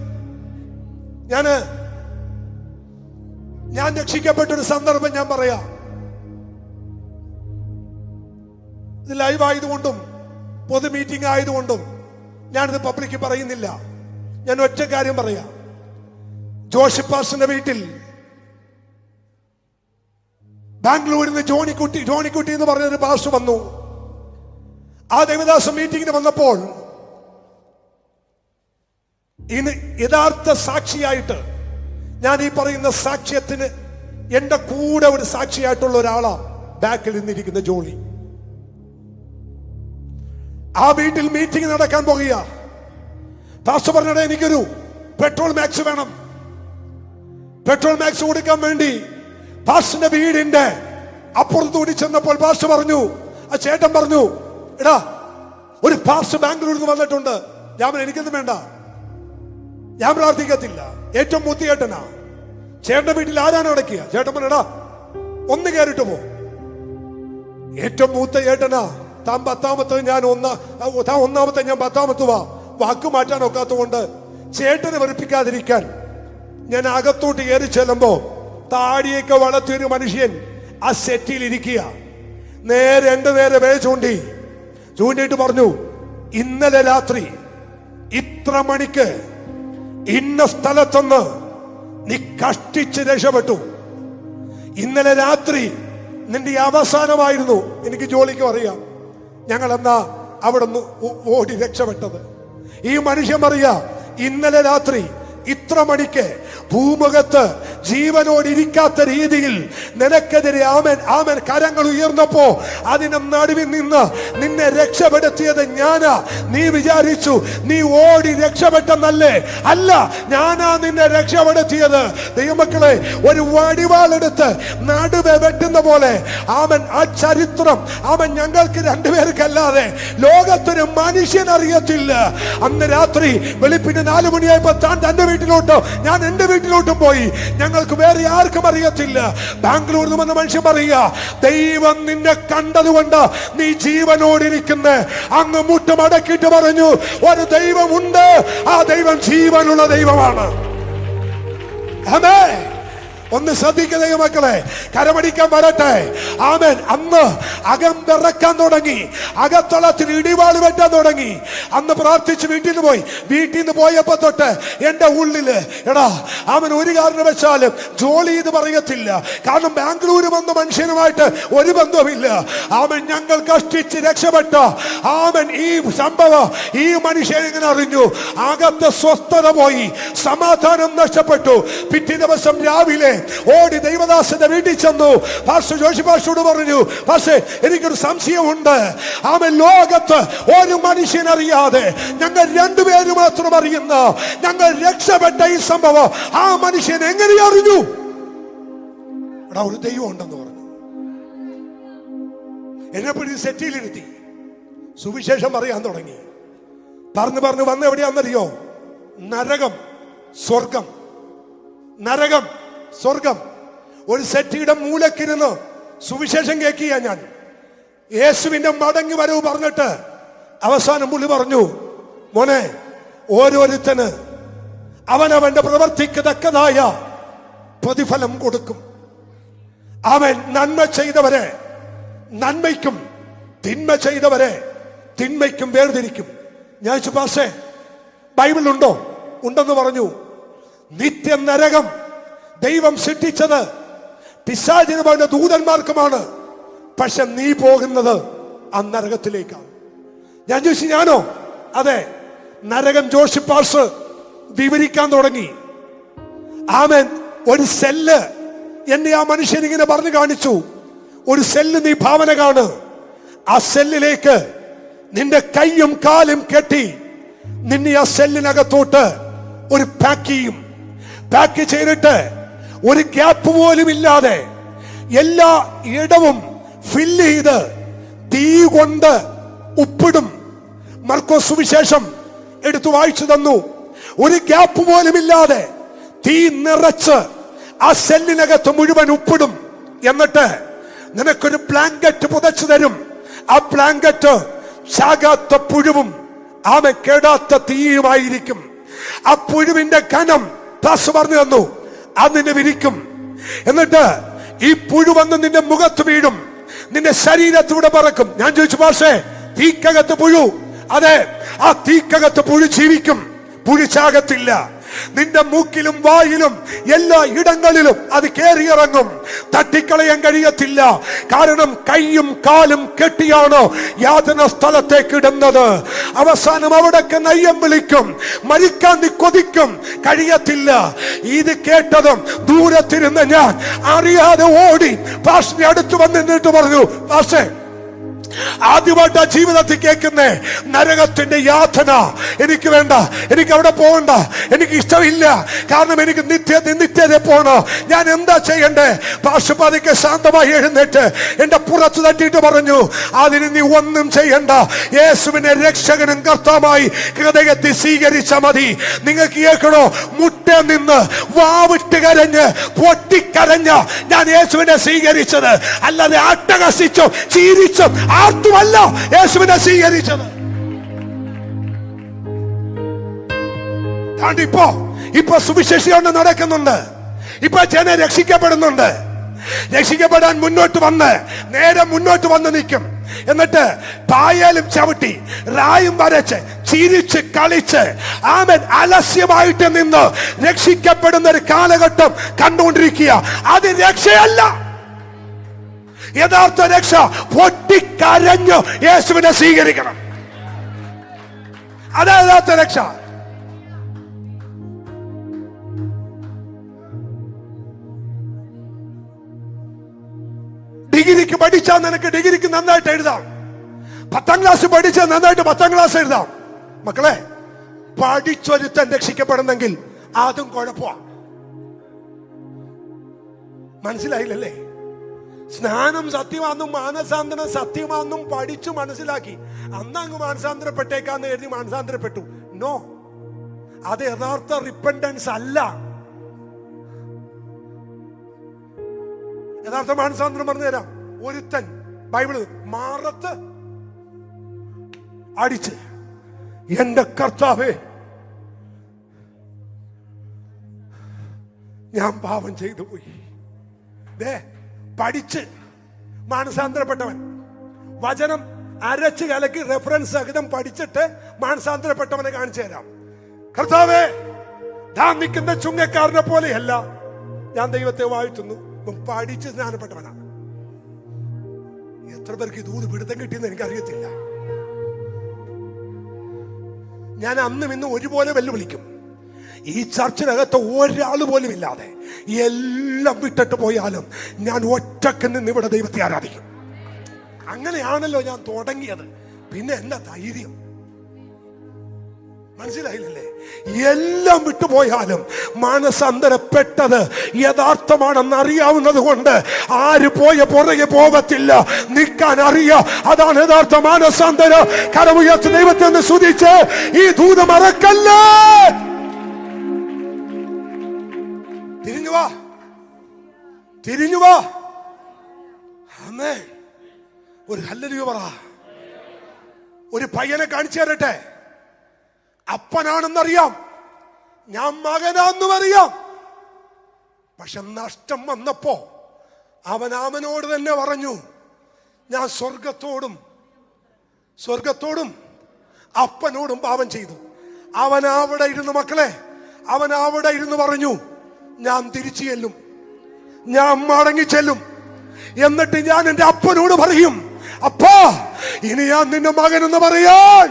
ഞാൻ രക്ഷിക്കപ്പെട്ടൊരു സന്ദർഭം ഞാൻ പറയാം. ഇത് ലൈവ് ആയതുകൊണ്ടും പൊതു മീറ്റിംഗ് ആയതുകൊണ്ടും ഞാനിത് പബ്ലിക്ക് പറയുന്നില്ല. ഞാൻ ഒറ്റ കാര്യം പറയാം. ജോഷി പാസ്റ്ററിന്റെ വീട്ടിൽ ബാംഗ്ലൂരിൽ നിന്ന് ജോണിക്കുട്ടി എന്ന് പറഞ്ഞൊരു പാസ്റ്റർ വന്നു. ആ ദേവദാസ മീറ്റിംഗിന് വന്നപ്പോൾ ഇന്ന് യഥാർത്ഥ സാക്ഷിയായിട്ട്, ഞാൻ ഈ പറയുന്ന സാക്ഷ്യത്തിന് എന്റെ കൂടെ ഒരു സാക്ഷിയായിട്ടുള്ള ഒരാളാ ബാക്കിൽ നിന്നിരിക്കുന്ന ജോളി. ആ വീട്ടിൽ മീറ്റിംഗ് നടക്കാൻ പോകുക. പാസ്റ്റർ പറഞ്ഞത്, എനിക്കൊരു പെട്രോൾ മാക്സ് വേണം. പെട്രോൾ മാക്സ് കൊടുക്കാൻ വേണ്ടി പാസ്റ്ററിന്റെ വീടിന്റെ അപ്പുറത്തുകൂടി ചെന്നപ്പോൾ പാസ്റ്റർ പറഞ്ഞു, ആ ചേട്ടൻ പറഞ്ഞു, എടാ ഒരു പാസ്റ്റർ ബാംഗ്ലൂരിൽ നിന്ന് വന്നിട്ടുണ്ട്. ഞാൻ എനിക്കൊന്നും വേണ്ട, ഞാൻ പ്രാർത്ഥിക്കത്തില്ല. ഏറ്റവും മൂത്ത ചേട്ടനാ. ചേട്ടന്റെ വീട്ടിൽ ആരാണ് അടക്കുക? ചേട്ടൻ പറഞ്ഞടാ ഒന്ന് കയറിട്ട് പോ. ഏറ്റവും മൂത്ത ചേട്ടനാ. താൻ 10ാമത്തെ, താൻ 1ാമത്തെ, ഞാൻ 10ാമത്തുവാ. വാക്ക് മാറ്റാൻ ഒക്കാത്തതുകൊണ്ട് ചേട്ടനെ വെറുപ്പിക്കാതിരിക്കാൻ ഞാൻ അകത്തോട്ട് കയറി ചെല്ലുമ്പോ താടിയൊക്കെ വളർത്തിയൊരു മനുഷ്യൻ ആ സെറ്റിൽ ഇരിക്കുക. എന്റെ നേരെ ചൂണ്ടിയിട്ട് പറഞ്ഞു, ഇന്നലെ രാത്രി ഇത്ര മണിക്ക് ഇന്ന സ്ഥലത്തുനിന്ന് നീ കഷ്ടിച്ച് രക്ഷപ്പെട്ടു. ഇന്നലെ രാത്രി നിന്റെ അവസാനമായിരുന്നു. എനിക്ക് ജോലിക്കും അറിയാം, ഞങ്ങൾ എന്നാ അവിടെ നിന്ന് ഓടി രക്ഷപ്പെട്ടത്. ഈ മനുഷ്യൻ പറയാ, ഇന്നലെ രാത്രി ഇത്ര മണിക്ക് ഭൂമുഖത്ത് ജീവനോടിരിക്കാത്ത രീതിയിൽ നിനക്കെതിരെ ആമൻ കരങ്ങൾ ഉയർന്നപ്പോ അതിന് നടുവിൽ നിന്ന് നിന്നെ രക്ഷപ്പെടുത്തിയത് ഞാനാ. നീ വിചാരിച്ചു നീ ഓടി രക്ഷപ്പെട്ടെന്നല്ലേ? അല്ല, ഞാനാ നിന്നെ രക്ഷപ്പെടുത്തിയത്. ദൈവമക്കളെ, ഒരു വടിവാളെടുത്ത് നടുവെ വെട്ടുന്ന പോലെ ആ ചരിത്രം ഞങ്ങൾക്ക് 2 പേർക്കല്ലാതെ ലോകത്തൊരു മനുഷ്യൻ അറിയത്തില്ല. അന്ന് രാത്രി വെളുപ്പിന് 4 മണിയായപ്പോ താൻ തന്റെ വീട്ടിലോട്ടോ, ഞാൻ എന്റെ വീട്ടിലോട്ടും പോയി. ഞങ്ങൾക്ക് വേറെ ആർക്കും അറിയത്തില്ല. ബാംഗ്ലൂരിൽ നിന്ന് വന്ന മനുഷ്യൻ പറയുക, ദൈവം നിന്നെ കണ്ടതുകൊണ്ട് നീ ജീവനോടിരിക്കുന്ന. അങ്ങ് മുട്ടുമടക്കിയിട്ട് പറഞ്ഞു, ഒരു ദൈവമുണ്ട്, ആ ദൈവം ജീവനുള്ള ദൈവമാണ്. ആമേൻ. ഒന്ന് ശ്രദ്ധിക്കുക മക്കളെ, കരമടിക്കാൻ വരട്ടെ. ആമേൻ. അന്ന് അകം വിറക്കാൻ തുടങ്ങി, അകത്തളത്തിൽ ഇടിവാള് വെട്ടാൻ തുടങ്ങി. അന്ന് പ്രാർത്ഥിച്ച് വീട്ടിൽ നിന്ന് പോയി. വീട്ടിൽ നിന്ന് പോയപ്പോ തൊട്ട് എന്റെ ഉള്ളില്, എടാ അവൻ ഒരു കാരണവശാലും ജോലി ഇത് പറയത്തില്ല. കാരണം ബാംഗ്ലൂര് വന്ന മനുഷ്യനുമായിട്ട് ഒരു ബന്ധവുമില്ല. അവൻ ഞങ്ങൾ കഷ്ടിച്ച് രക്ഷപ്പെട്ട ഈ സംഭവം ഈ മനുഷ്യൻ എങ്ങനെ അറിഞ്ഞു? അകത്ത് സ്വസ്ഥത പോയി, സമാധാനം നഷ്ടപ്പെട്ടു. പിറ്റേ ദിവസം രാവിലെ ഓടി ദൈവദാസന്റെ വീട്ടിൽ ചെന്നു. പാസ്റ്റർ ജോഷി പാസ്റ്ററോട് പറഞ്ഞു, പാസ്റ്റർ എനിക്കൊരു സംശയമുണ്ട്. ലോകത്ത് ഒരു മനുഷ്യനറിയാതെ ഞങ്ങൾ 2 പേര് മാത്രം അറിയുന്ന ഞങ്ങൾ രക്ഷപ്പെട്ട ഈ സംഭവം ആ മനുഷ്യൻ എങ്ങനെ അറിഞ്ഞു? എടാ, ഒരു ദൈവം ഉണ്ടെന്ന് പറഞ്ഞു. എന്നെ പിടിച്ച് സെറ്റിയിലിരുത്തി സുവിശേഷം പറയാൻ തുടങ്ങി. പറഞ്ഞു വന്ന് എവിടെയാണെന്നറിയോ? നരകം, സ്വർഗം. നരകം, സ്വർഗം. ഒരു സെറ്റിയുടെ മൂലക്കിരുന്ന് സുവിശേഷം കേൾക്കുക ഞാൻ. യേശുവിന്റെ മടങ്ങി വരവ് പറഞ്ഞിട്ട് അവസാനം പുള്ളി പറഞ്ഞു, മോനെ, ഓരോരുത്തന് അവനവന്റെ പ്രവർത്തിക്ക് തക്കതായ പ്രതിഫലം കൊടുക്കും. അവൻ നന്മ ചെയ്തവരെ നന്മയ്ക്കും തിന്മ ചെയ്തവരെ തിന്മയ്ക്കും വേർതിരിക്കും. ഞാൻ ചോദിച്ചു, പാസ്റ്റേ ബൈബിളുണ്ടോ? ഉണ്ടെന്ന് പറഞ്ഞു. നിത്യ നരകം ദൈവം സൃഷ്ടിച്ചത് പിശാചിനും അവന്റെ ദൂതന്മാർക്കുമാണ്. പക്ഷെ നീ പോകുന്നത് ആ നരകത്തിലേക്കാണ്. ഞാൻ ചോദിച്ചു, ഞാനോ? അതെ. നരകം ജോഷി പാസ് വിവരിക്കാൻ തുടങ്ങി. ആമേൻ. ഒരു സെല്ല് എന്നെ ആ മനുഷ്യൻ ഇങ്ങനെ പറഞ്ഞു കാണിച്ചു. ഒരു സെല്ല് നീ ഭാവന കാണ്. ആ സെല്ലിലേക്ക് നിന്റെ കൈയും കാലും കെട്ടി നിന്നെ ആ സെല്ലിനകത്തോട്ട് ഒരു പാക്ക് ചെയ്തിട്ട് ഒരു ഗ്യാപ്പ് പോലും ഇല്ലാതെ എല്ലാ ഇടവും ഫില്ല് ചെയ്ത് തീ കൊണ്ട് ഉപ്പിടും. മർക്കോസ് സുവിശേഷം എടുത്തു വായിച്ചു തന്നു. ഒരു ഗ്യാപ്പ് പോലും ഇല്ലാതെ തീ നിറച്ച് ആ സെല്ലിനകത്ത് മുഴുവൻ ഉപ്പിടും. എന്നിട്ട് നിനക്കൊരു ബ്ലാങ്കറ്റ് പുതച്ചു തരും. ആ ബ്ലാങ്കറ്റ് ചാകാത്ത പുഴുവും കേടാത്ത തീയുമായിരിക്കും. ആ പുഴുവിന്റെ കനം ദാസ് പറഞ്ഞു തന്നു, അത് നിന്നെ വിരിക്കും. എന്നിട്ട് ഈ പുഴു വന്ന് നിന്റെ മുഖത്ത് വീഴും, നിന്റെ ശരീരത്തിലൂടെ പറക്കും. ഞാൻ ചോദിച്ചു, പക്ഷേ തീക്കകത്ത് പുഴു? അതെ, ആ തീക്കകത്ത് പുഴു ജീവിക്കും, പുഴു ചാകത്തില്ല. നിന്റെ മൂക്കിലും വായിലും എല്ലാ ഇടങ്ങളിലും അത് കയറിയിറങ്ങും, തട്ടിക്കളയാൻ കഴിയത്തില്ല. കാരണം കൈയും കാലും കെട്ടിയാണ് യാതന സ്ഥലത്തേക്ക് ഇടുന്നത്. അവസാനം അവിടൊക്കെ നയ്യം വിളിക്കും, മരിക്കാൻ നീ കൊതിക്കും, കഴിയത്തില്ല. ഇത് കേട്ടതും ദൂരത്തിരുന്ന് ഞാൻ അറിയാതെ ഓടി പാസ്റ്ററിന്റെ അടുത്ത് വന്നിട്ട് പറഞ്ഞു, പാസ്റ്റേ ആദ്യമായിട്ട് ആ ജീവിതത്തിൽ കേൾക്കുന്നേ നരകത്തിന്റെ യാതന എനിക്ക് വേണ്ട, എനിക്ക് അവിടെ പോകണ്ട, എനിക്ക് ഇഷ്ടമില്ല. കാരണം എനിക്ക് നിത്യത പോകണം. ഞാൻ എന്താ ചെയ്യണ്ടേ? പാർശ്വപാതിക്ക് ശാന്തമായി എഴുന്നേറ്റ് എന്റെ പുറത്ത് തട്ടിയിട്ട് പറഞ്ഞു, അതിന് നീ ഒന്നും ചെയ്യണ്ട. യേശുവിനെ രക്ഷകനും കർത്താവായി ഹൃദയത്തിൽ സ്വീകരിച്ച മതി. നിങ്ങൾക്ക് കേൾക്കണോ? മുട്ട നിന്ന് വാവിട്ട് കരഞ്ഞ് പൊട്ടിക്കരഞ്ഞ ഞാൻ യേശുവിനെ സ്വീകരിച്ചത്, അല്ലാതെ അട്ടഹസിച്ചോ ചീരിച്ചോ ആർത്തുമല്ല യേശുവിനെ സ്വീകരിച്ചത്. ഇപ്പൊ സുവിശേഷം നടക്കുന്നുണ്ട്. ഇപ്പൊ ജനം രക്ഷിക്കപ്പെടുന്നുണ്ട്. രക്ഷിക്കപ്പെടാൻ മുന്നോട്ട് വന്ന് നിൽക്കും. എന്നിട്ട് പായാലും ചവിട്ടി റായും വരച്ച് ചിരിച്ച് കളിച്ച് ആമൻ അലസ്യമായിട്ട് നിന്ന് രക്ഷിക്കപ്പെടുന്ന ഒരു കാലഘട്ടം കണ്ടുകൊണ്ടിരിക്കുക. അത് രക്ഷയല്ല. യഥാർത്ഥ രക്ഷ പൊട്ടിക്കരഞ്ഞു യേശുവിനെ സ്വീകരിക്കണം. അതാ യഥാർത്ഥ രക്ഷ. ഡിഗ്രിക്ക് പഠിച്ചാൽ നിനക്ക് ഡിഗ്രിക്ക് നന്നായിട്ട് എഴുതാം. 10ാം ക്ലാസ് പഠിച്ചാൽ നന്നായിട്ട് 10ാം ക്ലാസ് എഴുതാം. മക്കളെ, പഠിച്ചൊരുത്തൻ രക്ഷിക്കപ്പെടുന്നെങ്കിൽ അതും കുഴപ്പമാണ്. മനസ്സിലായില്ലല്ലേ? സ്നാനം സത്യമാണെന്നും മാനസാന്തരം സത്യമാണെന്നും പഠിച്ചു മനസ്സിലാക്കി അന്നങ്ങ് മാനസാന്തരപ്പെട്ടേക്കാന്ന് കരുതി മാനസാന്തരപ്പെട്ടു. നോ, അത് യഥാർത്ഥ റിപ്പൻഡൻസ് അല്ല. യഥാർത്ഥ മാനസാന്തരം പറഞ്ഞു തരാം. ഒരുത്തൻ ബൈബിള് മാറത്ത് അടിച്ച്, എന്റെ കർത്താവേ ഞാൻ പാപം ചെയ്തു പോയി. പഠിച്ച് മാനസാന്തരപ്പെട്ടവൻ വചനം അരച്ച് കലക്കി റെഫറൻസ് സഹിതം പഠിച്ചിട്ട് മാനസാന്തരപ്പെട്ടവനെ കാണിച്ചു തരാം. കർത്താവേ, താൻ നിൽക്കുന്ന ചുങ്കക്കാരനെ പോലെയല്ല, ഞാൻ ദൈവത്തെ വാഴ്ത്തുന്നു. പഠിച്ച് സ്നാനപ്പെട്ടവനാണ്. എത്ര പേർക്ക് ഇതൂത് പിടുത്തം കിട്ടിയെന്ന് എനിക്കറിയത്തില്ല. ഞാൻ അന്നും ഇന്നും ഒരുപോലെ വെല്ലുവിളിക്കും. ഈ ചർച്ചിനകത്ത് ഒരാൾ പോലും ഇല്ലാതെ എല്ലാം വിട്ടിട്ട് പോയാലും ഞാൻ ഒറ്റക്ക് നിന്ന് ഇവിടെ ദൈവത്തെ ആരാധിക്കും. അങ്ങനെയാണല്ലോ ഞാൻ തുടങ്ങിയത്. പിന്നെ എന്താ ധൈര്യം? മനസ്സിലായില്ലേ? എല്ലാം വിട്ടുപോയാലും മാനസാന്തരപ്പെട്ടത് യഥാർത്ഥമാണെന്ന് അറിയാവുന്നത് കൊണ്ട് ആര് പോയ പുറകെ പോകത്തില്ല, നിൽക്കാൻ അറിയാം. അതാണ് യഥാർത്ഥ മാനസാന്തരം. കരമുയർത്തി ദൈവത്തെ ഒന്ന് സ്തുതിച്ച് ഈ ദൂത് മറക്കല്ലേ. തിരിഞ്ഞു വാ. ആമേൻ. ഒരു ഹല്ലേലൂയ പറ. ഒരു പയ്യനെ കാണിച്ചു തരട്ടെ. അപ്പനാണെന്നറിയാം, ഞാൻ മകനാണെന്നും അറിയാം. പക്ഷെ നഷ്ടം വന്നപ്പോ അവനോട് തന്നെ പറഞ്ഞു, ഞാൻ സ്വർഗത്തോടും അപ്പനോടും പാപം ചെയ്തു. അവൻ അവിടെ ഇരുന്ന്, മക്കളെ, അവൻ അവിടെ ഇരുന്ന് പറഞ്ഞു, ഞാൻ തിരിച്ചു ചെല്ലും, ഞാൻ മടങ്ങി ചെല്ലും. എന്നിട്ട് ഞാൻ എൻ്റെ അപ്പനോട് പറയും, അപ്പാ, ഇനി ഞാൻ നിന്റെ മകൻ എന്ന് പറയാൻ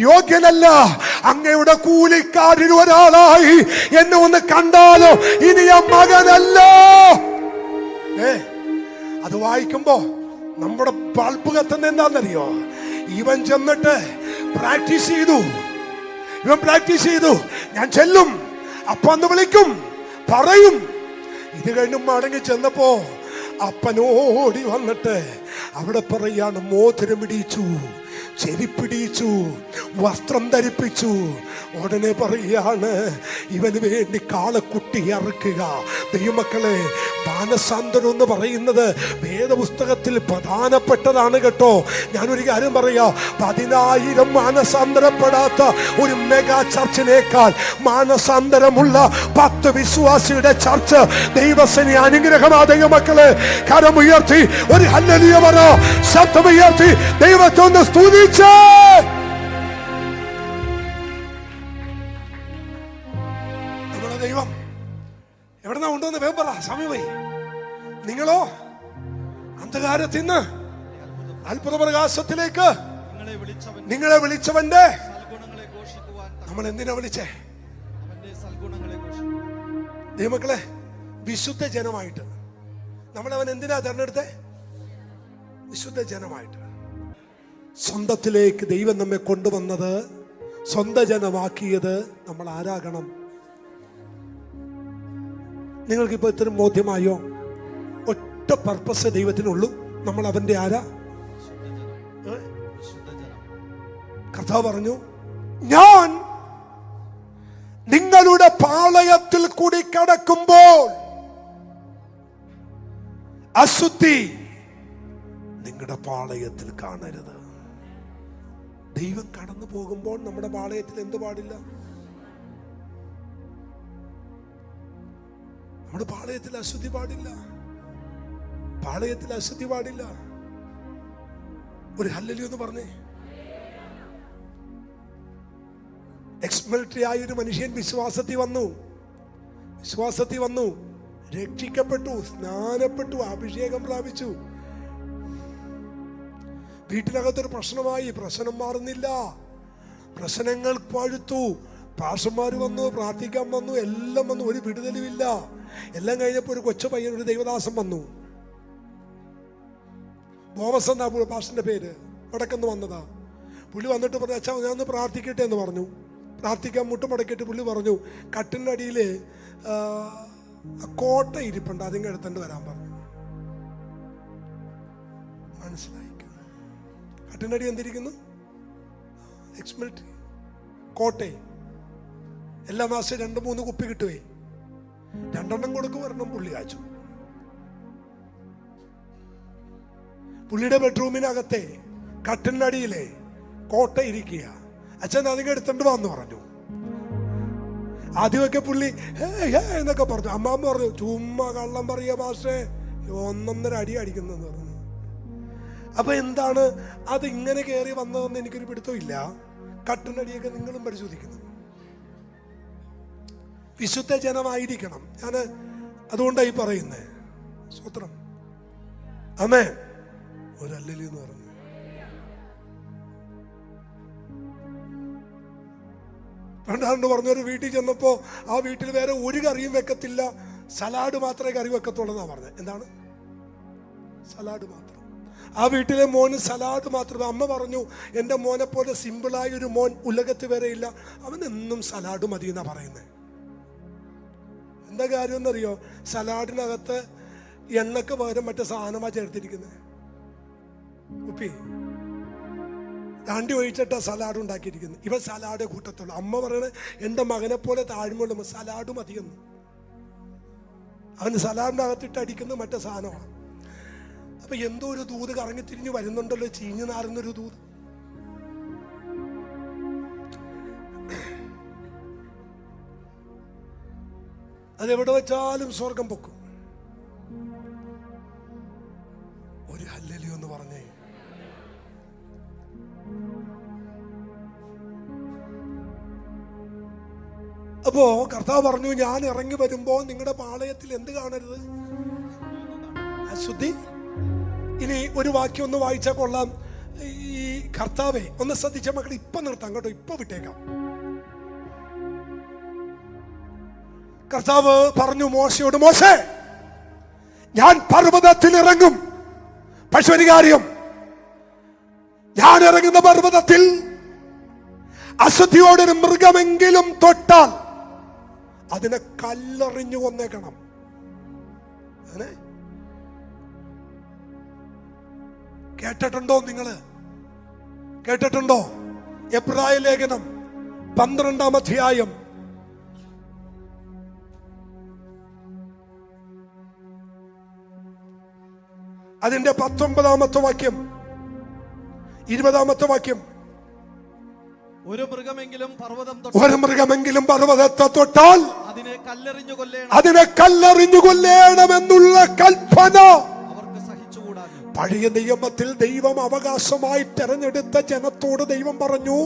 യോഗ്യനല്ല. അങ്ങയുടെ കൂലിക്കാരിൽ ഒരാളായി എന്നെ ഒന്ന് കണ്ടാലോ, ഇനി ഞാൻ മകനല്ല. അത് വായിക്കുമ്പോ നമ്മുടെ ബൾബ് കത്തുന്ന എന്താണെന്നറിയോ? ഇവൻ ചെന്നിട്ട് പ്രാക്ടീസ് ചെയ്തു. ഞാൻ ചെല്ലും, അപ്പന്ന് വിളിക്കും, പറയും. ഇത് കഴിഞ്ഞ് മടങ്ങി ചെന്നപ്പോ അപ്പനോടി വന്നിട്ട് അവിടെ പറയാണ്, മോതിരം ഇടിച്ചു, ചെരിപ്പിടിച്ചു, വസ്ത്രം ധരിപ്പിച്ചു. ഉടനെ പറയാണ്, ഇവന് വേണ്ടി കാളക്കുട്ടി ഇറക്കുക. ദൈവമക്കളെ, മാനസാന്തരം എന്ന് പറയുന്നത് വേദപുസ്തകത്തിൽ പ്രധാനപ്പെട്ടതാണ് കേട്ടോ. ഞാനൊരു കാര്യം പറയാ, 10,000 മാനസാന്തരപ്പെടാത്ത ഒരു മെഗാ ചർച്ചിനേക്കാൾ മാനസാന്തരമുള്ള 10 വിശ്വാസിയുടെ ചർച്ച് ദൈവസേന അനുഗ്രഹമാ. ദൈവമക്കളെ, കരമുയർത്തി ഒരു ഹല്ലേലൂയ പറ, ശബ്ദമുയർത്തി ദൈവത്തെ ഒന്ന് സ്തുതിച്ച്. നമ്മുടെ ദൈവം എവിടെന്നാ ഉണ്ടോന്ന് വേഗം പറ, സമയമായി. നിങ്ങളോ അന്ധകാരത്തിൽ നിന്ന് അത്ഭുത പ്രകാശത്തിലേക്ക് നിങ്ങളെ വിളിച്ചവന്റെ നമ്മൾ എന്തിനാ വിളിച്ചേ? ദൈവമക്കളെ, വിശുദ്ധ ജനമായിട്ട് നമ്മളവൻ എന്തിനാ തെരഞ്ഞെടുത്തേ? വിശുദ്ധ ജനമായിട്ട്. സ്വന്തത്തിലേക്ക് ദൈവം നമ്മെ കൊണ്ടുവന്നത്, സ്വന്തം ജനമാക്കിയത് നമ്മൾ ആരാകണം? നിങ്ങൾക്കിപ്പോ ഇത്രയും ബോധ്യമായോ? ഒറ്റ പർപ്പസ് ദൈവത്തിനുള്ളൂ, നമ്മൾ അവന്റെ ആരാ? കർത്താവ് പറഞ്ഞു, ഞാൻ നിങ്ങളുടെ പാളയത്തിൽ കൂടി കടക്കുമ്പോൾ അശുദ്ധി നിങ്ങളുടെ പാളയത്തിൽ കാണരുത്. ദൈവം കടന്നു പോകുമ്പോൾ നമ്മുടെ പാളയത്തിൽ എന്ത് പാടില്ല? നമ്മുടെ പാളയത്തിൽ അശുദ്ധി പാടില്ല. പാളയത്തിൽ അശുദ്ധി പാടില്ല. ഒരു ഹല്ലേലൂയ എന്ന് പറഞ്ഞേ. എക്സ് മിലിറ്ററി ആയൊരു മനുഷ്യൻ വിശ്വാസത്തിൽ വന്നു, രക്ഷിക്കപ്പെട്ടു, സ്നാനപ്പെട്ടു, അഭിഷേകം പ്രാപിച്ചു. വീട്ടിനകത്തൊരു പ്രശ്നമായി, പ്രശ്നം മാറുന്നില്ല, പ്രശ്നങ്ങൾ പഴുത്തു. പാസ്റ്റർമാർ വന്നു, പ്രാർത്ഥിക്കാൻ വന്നു, എല്ലാം വന്നു, ഒരു വിടുതലുമില്ല. എല്ലാം കഴിഞ്ഞപ്പോൾ ഒരു കൊച്ചു പയ്യൻ, ഒരു ദൈവദാസൻ വന്നു. ബോമസ് എന്നാ പാസ്റ്ററിന്റെ പേര്, വടക്കെന്ന് വന്നതാ. പുള്ളി വന്നിട്ട് പറഞ്ഞു, അച്ഛാ ഞാൻ ഒന്ന് പ്രാർത്ഥിക്കട്ടെ എന്ന് പറഞ്ഞു. പ്രാർത്ഥിക്കാൻ മുട്ടുമടക്കിയിട്ട് പുള്ളി പറഞ്ഞു, കട്ടിൻ്റെ അടിയിൽ കോട്ട ഇരിപ്പുണ്ട്, അതിങ്ങ് എടുത്തോണ്ട് വരാൻ പറഞ്ഞു. മനസ്സിലായി? കട്ടിൻ്റെ അടി എന്തിരിക്കുന്നു? Ex military Kottayam. എല്ലാ മാസവും 2-3 കുപ്പി കിട്ടുവേ. 2 കൊടുക്കും, 1 പുള്ളി കാച്ചു. പുള്ളിയുടെ ബെഡ്റൂമിനകത്തെ കട്ടിനടിയിലെ കോട്ട ഇരിക്കുക. അച്ഛൻ അതിങ്ങ് എടുത്തോണ്ട് വന്നു പറഞ്ഞു. ആദ്യമൊക്കെ പുള്ളി എന്നൊക്കെ പറഞ്ഞു. അമ്മാമ്മ പറഞ്ഞു, ചുമ്മാ കള്ളം പറയുക പാസ്റ്റേ, 1.5 അടി അടിക്കുന്നെന്ന് പറഞ്ഞു. അപ്പൊ എന്താണ് അത് ഇങ്ങനെ കയറി വന്നതെന്ന് എനിക്കൊരു പിടുത്തമില്ല. കട്ടിനടിയൊക്കെ നിങ്ങളും പരിശോധിക്കണം. വിശുദ്ധ ജനമായിരിക്കണം. ഞാൻ അതുകൊണ്ടായി പറയുന്നേ. സ്തോത്രം. ആമേൻ. ഒരു ഹല്ലേലൂയ എന്ന് പറഞ്ഞു. പണ്ടാണ്ട് പറഞ്ഞൊരു വീട്ടിൽ ചെന്നപ്പോ ആ വീട്ടിൽ വേറെ ഒരു കറിയും വെക്കത്തില്ല, സലാഡ് മാത്രമേ കറി വെക്കത്തുള്ളൂ എന്നാ പറഞ്ഞത്. എന്താണ്? സലാഡ് മാത്രം. ആ വീട്ടിലെ മോന് സലാഡ് മാത്രം. അമ്മ പറഞ്ഞു, എൻ്റെ മോനെ പോലെ സിമ്പിളായ ഒരു മോൻ ഉലകത്ത് വരെ ഇല്ല, അവൻ എന്നും സലാഡ് മതി എന്നാ പറയുന്നത്. എന്താ കാര്യം എന്നറിയോ? സലാഡിനകത്ത് എണ്ണക്ക് പകരം മറ്റേ സാധനമാ ചേർത്തിരിക്കുന്നത്. ഉപ്പി താണ്ടി ഒഴിച്ചിട്ടാ സലാഡ് ഉണ്ടാക്കിയിരിക്കുന്നത്. ഇവ സലാഡ് കൂട്ടത്തുള്ളൂ. അമ്മ പറയണേ, എൻ്റെ മകനെ പോലെ താഴ്മയുള്ള സലാഡ് മതിയെന്ന്. അവന് സലാഡിനകത്തിട്ട് അടിക്കുന്നത് മറ്റേ സാധനമാണ്. അപ്പൊ എന്തോ ഒരു ദൂത് കറങ്ങിത്തിരിഞ്ഞ് വരുന്നുണ്ടല്ലോ, ചീഞ്ഞു നാറുന്നൊരു ദൂത്. അതെവിടെ വെച്ചാലും സ്വർഗം പൊക്കും. ഒരു ഹല്ലേലൂയ എന്ന് പറഞ്ഞു. അപ്പോ കർത്താവ് പറഞ്ഞു, ഞാൻ ഇറങ്ങി വരുമ്പോ നിങ്ങളുടെ പാളയത്തിൽ എന്ത് കാണരുത്? അശുദ്ധി. ഇനി ഒരു വാക്യം ഒന്ന് വായിച്ചാൽ കൊള്ളാം. ഈ കർത്താവെ ഒന്ന് ശ്രദ്ധിച്ച മക്കൾ, ഇപ്പൊ നിർത്താം കേട്ടോ, ഇപ്പൊ വിട്ടേക്കാം. കർത്താവ് പറഞ്ഞു മോശയോട്, മോശേ ഞാൻ പർവ്വതത്തിൽ ഇറങ്ങും. പക്ഷെ ഒരു കാര്യം, ഞാൻ ഇറങ്ങുന്ന പർവ്വതത്തിൽ അശുദ്ധിയോടൊരു മൃഗമെങ്കിലും തൊട്ടാൽ അതിനെ കല്ലെറിഞ്ഞു കൊന്നേക്കണം. അങ്ങനെ കേട്ടിട്ടുണ്ടോ? നിങ്ങള് കേട്ടിട്ടുണ്ടോ? എബ്രായ ലേഖനം 12-ാം അധ്യായം അതിന്റെ 19-ാമത്തെ വാക്യം, 20-ാമത്തെ വാക്യം. ഒരു മൃഗമെങ്കിലും പർവ്വതത്തെ തൊട്ടാൽ അതിനെ കല്ലെറിഞ്ഞു കൊല്ലേണമെന്നുള്ള കൽപ്പന അവർക്ക് സഹിച്ചുകൂടാ. പഴയ നിയമത്തിൽ ദൈവം അവകാശമായി തെരഞ്ഞെടുത്ത ജനത്തോട് ദൈവം പറഞ്ഞു,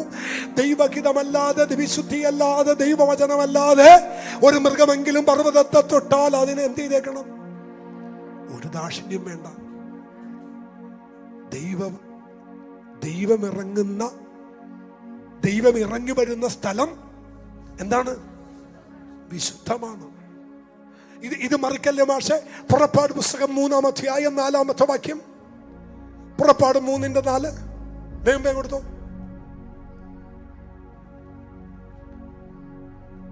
ദൈവഹിതമല്ലാതെ, വിശുദ്ധിയല്ലാതെ, ദൈവവചനമല്ലാതെ ഒരു മൃഗമെങ്കിലും പർവ്വതത്തെ തൊട്ടാൽ അതിനെ എന്ത് ചെയ്തേക്കണം? ഒരു ദാക്ഷിണ്യം വേണ്ട. ദൈവം ഇറങ്ങി വരുന്ന സ്ഥലം എന്താണ്? വിശുദ്ധമാണ്. ഇത് മറിക്കല്ലേ മാഷെ? പുറപ്പാട് പുസ്തകം 3-ാം അധ്യായം 4-ാമത്തെ വാക്യം. പുറപ്പാട് 3:4. വേഗം കൊടുത്തു.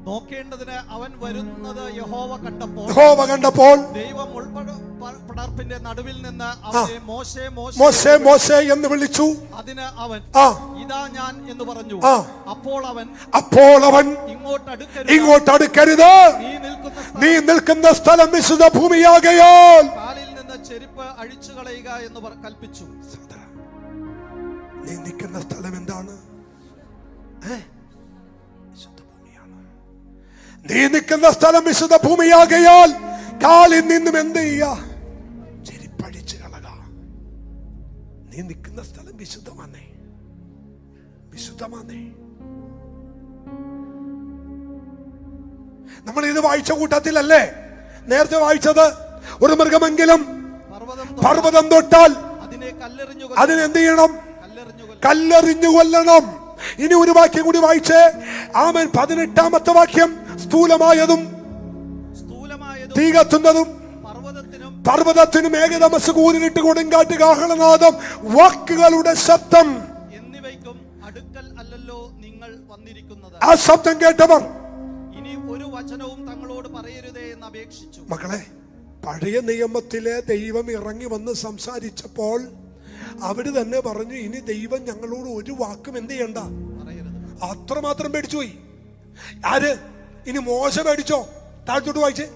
നോക്കേണ്ടതിന് അവൻ വരുന്നത് യഹോവ കണ്ടപ്പോൾ ദൈവം മുൾപടർപ്പിന്റെ നടുവിൽ നിന്ന് അവനെ മോശേ മോശേ മോശേ എന്ന് വിളിച്ചു. അതിന് അവൻ ഇതാ ഞാൻ എന്ന് പറഞ്ഞു. അപ്പോൾ അവൻ ഇങ്ങോട്ട് അടുക്കരുത്, നീ നിൽക്കുന്ന സ്ഥലം വിശുദ്ധ ഭൂമിയാകയാൽ കാലിൽ നിന്ന് ചെരുപ്പ് അഴിച്ചു കളയുക എന്ന് കൽപ്പിച്ചു. നീ നിൽക്കുന്ന സ്ഥലം എന്താണ്? നീ നിൽക്കുന്ന സ്ഥലം വിശുദ്ധ ഭൂമിയാകയാൽ കാലിൽ നിന്നും എന്ത് ചെയ്യുക? ചെരിപ്പഴിച്ചു കളക. നീ നിൽക്കുന്ന സ്ഥലം വിശുദ്ധമാണേ, വിശുദ്ധമാണേ. നമ്മൾ ഇത് വായിച്ച കൂട്ടത്തിലല്ലേ നേരത്തെ വായിച്ചത്? ഒരു മൃഗമെങ്കിലും പർവ്വതം തൊട്ടാൽ അതിനെന്ത് ചെയ്യണം? കല്ലെറിഞ്ഞു കൊല്ലണം. ഇനി ഒരു വാക്യം കൂടി വായിച്ചേ. ആമേൻ. 18-ാമത്തെ വാക്യം. സ്ഥൂലമായതും തീ കത്തുന്നതും പർവ്വതത്തിനും ഏകതമസ് കൂരിട്ട് കൊടുങ്കാറ്റ് കാഹളനാദം വാക്കുകളുടെ ശബ്ദം എന്നിവയ്ക്കും അടുക്കൽ അല്ലല്ലോ നിങ്ങൾ വന്നിരിക്കുന്നത്. ആ ശബ്ദം കേട്ടവർ ഇനി ഒരു വചനവും തങ്ങളോട് പറയരുതേ എന്ന് അപേക്ഷിച്ചു. മക്കളെ, പഴയ നിയമത്തിലെ ദൈവം ഇറങ്ങി വന്ന് സംസാരിച്ചപ്പോൾ അവര് തന്നെ പറഞ്ഞു, ഇനി ദൈവം ഞങ്ങളോട് ഒരു വാക്കും എന്ത് ചെയ്യണ്ട. അത്രമാത്രം പേടിച്ചുപോയി. ആര്? ഇനി മോശ പേടിച്ചോ? താഴ്ത്തോട്ട് വായിച്ചേ.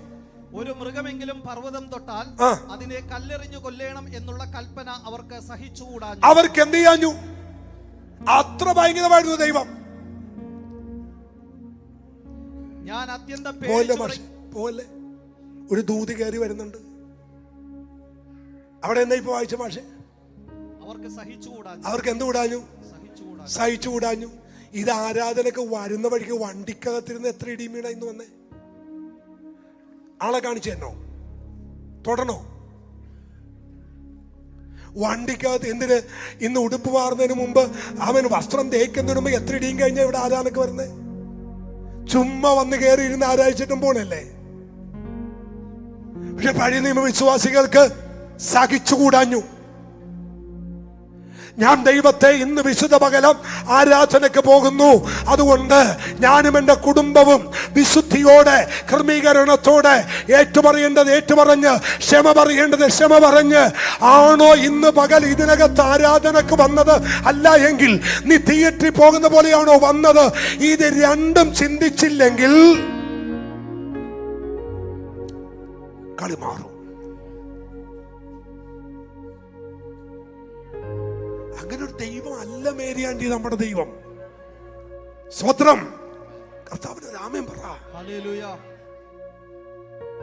ഒരു മൃഗമെങ്കിലും പർവ്വതം തൊട്ടാൽ അതിനെ കല്ലെറിഞ്ഞു കൊല്ലേണം എന്നുള്ള കൽപ്പന അവർക്ക് സഹിച്ചുകൂടാ. അവർക്ക് എന്ത് ചെയ്യാഞ്ഞു? അത്ര ഭയങ്കരമായിരുന്നു ദൈവം. ഞാൻ അത്യന്തം പോലെ ഒരു ദൂതി കയറി വരുന്നുണ്ട്. അവിടെ എന്താ ഇപ്പൊ വായിച്ച ഭാഷ? അവർക്ക് എന്ത് കൂടാഞ്ഞു? സഹിച്ചുകൂടാഞ്ഞു. ഇത് ആരാധനക്ക് വരുന്ന വഴിക്ക് വണ്ടിക്കകത്തിരുന്ന് എത്ര ഇടിമീണ ഇന്ന് വന്നേ. ആളെ കാണിച്ചു തന്നോ? തൊടണോ? വണ്ടിക്കകത്ത് എന്തിന്? ഇന്ന് ഉടുപ്പ് മാറുന്നതിന് മുമ്പ്, അവൻ വസ്ത്രം തേക്കുന്നതിന് മുമ്പ് എത്ര ഇടിയും കഴിഞ്ഞാൽ ഇവിടെ ആരാധനക്ക് വരുന്നേ? ചുമ്മാ വന്ന് കയറി ഇരുന്ന് ആരാധിച്ചിട്ടും പോണല്ലേ. പക്ഷെ പഴയ നിയമ വിശ്വാസികൾക്ക് സഹിച്ചുകൂടാഞ്ഞു. ഞാൻ ദൈവത്തെ ഇന്ന് വിശുദ്ധ പകലം ആരാധനയ്ക്ക് പോകുന്നു. അതുകൊണ്ട് ഞാനും എൻ്റെ കുടുംബവും വിശുദ്ധിയോടെ, ക്രമീകരണത്തോടെ ഏറ്റുപറയേണ്ടത് ഏറ്റുപറഞ്ഞ്, ക്ഷമ പറയേണ്ടത് ക്ഷമ പറഞ്ഞ് ആണോ ഇന്ന് പകൽ ഇതിനകത്ത് ആരാധനക്ക് വന്നത്? അല്ല എങ്കിൽ നീ തിയേറ്ററിൽ പോകുന്ന പോലെയാണോ വന്നത്? ഇത് രണ്ടും ചിന്തിച്ചില്ലെങ്കിൽ കളി മാറും. അങ്ങനെ ഒരു ദൈവം അല്ല മേരിയാണ്ടി നമ്മുടെ ദൈവം. സ്തോത്രം. കർത്താവിന് രാമൻ പറ.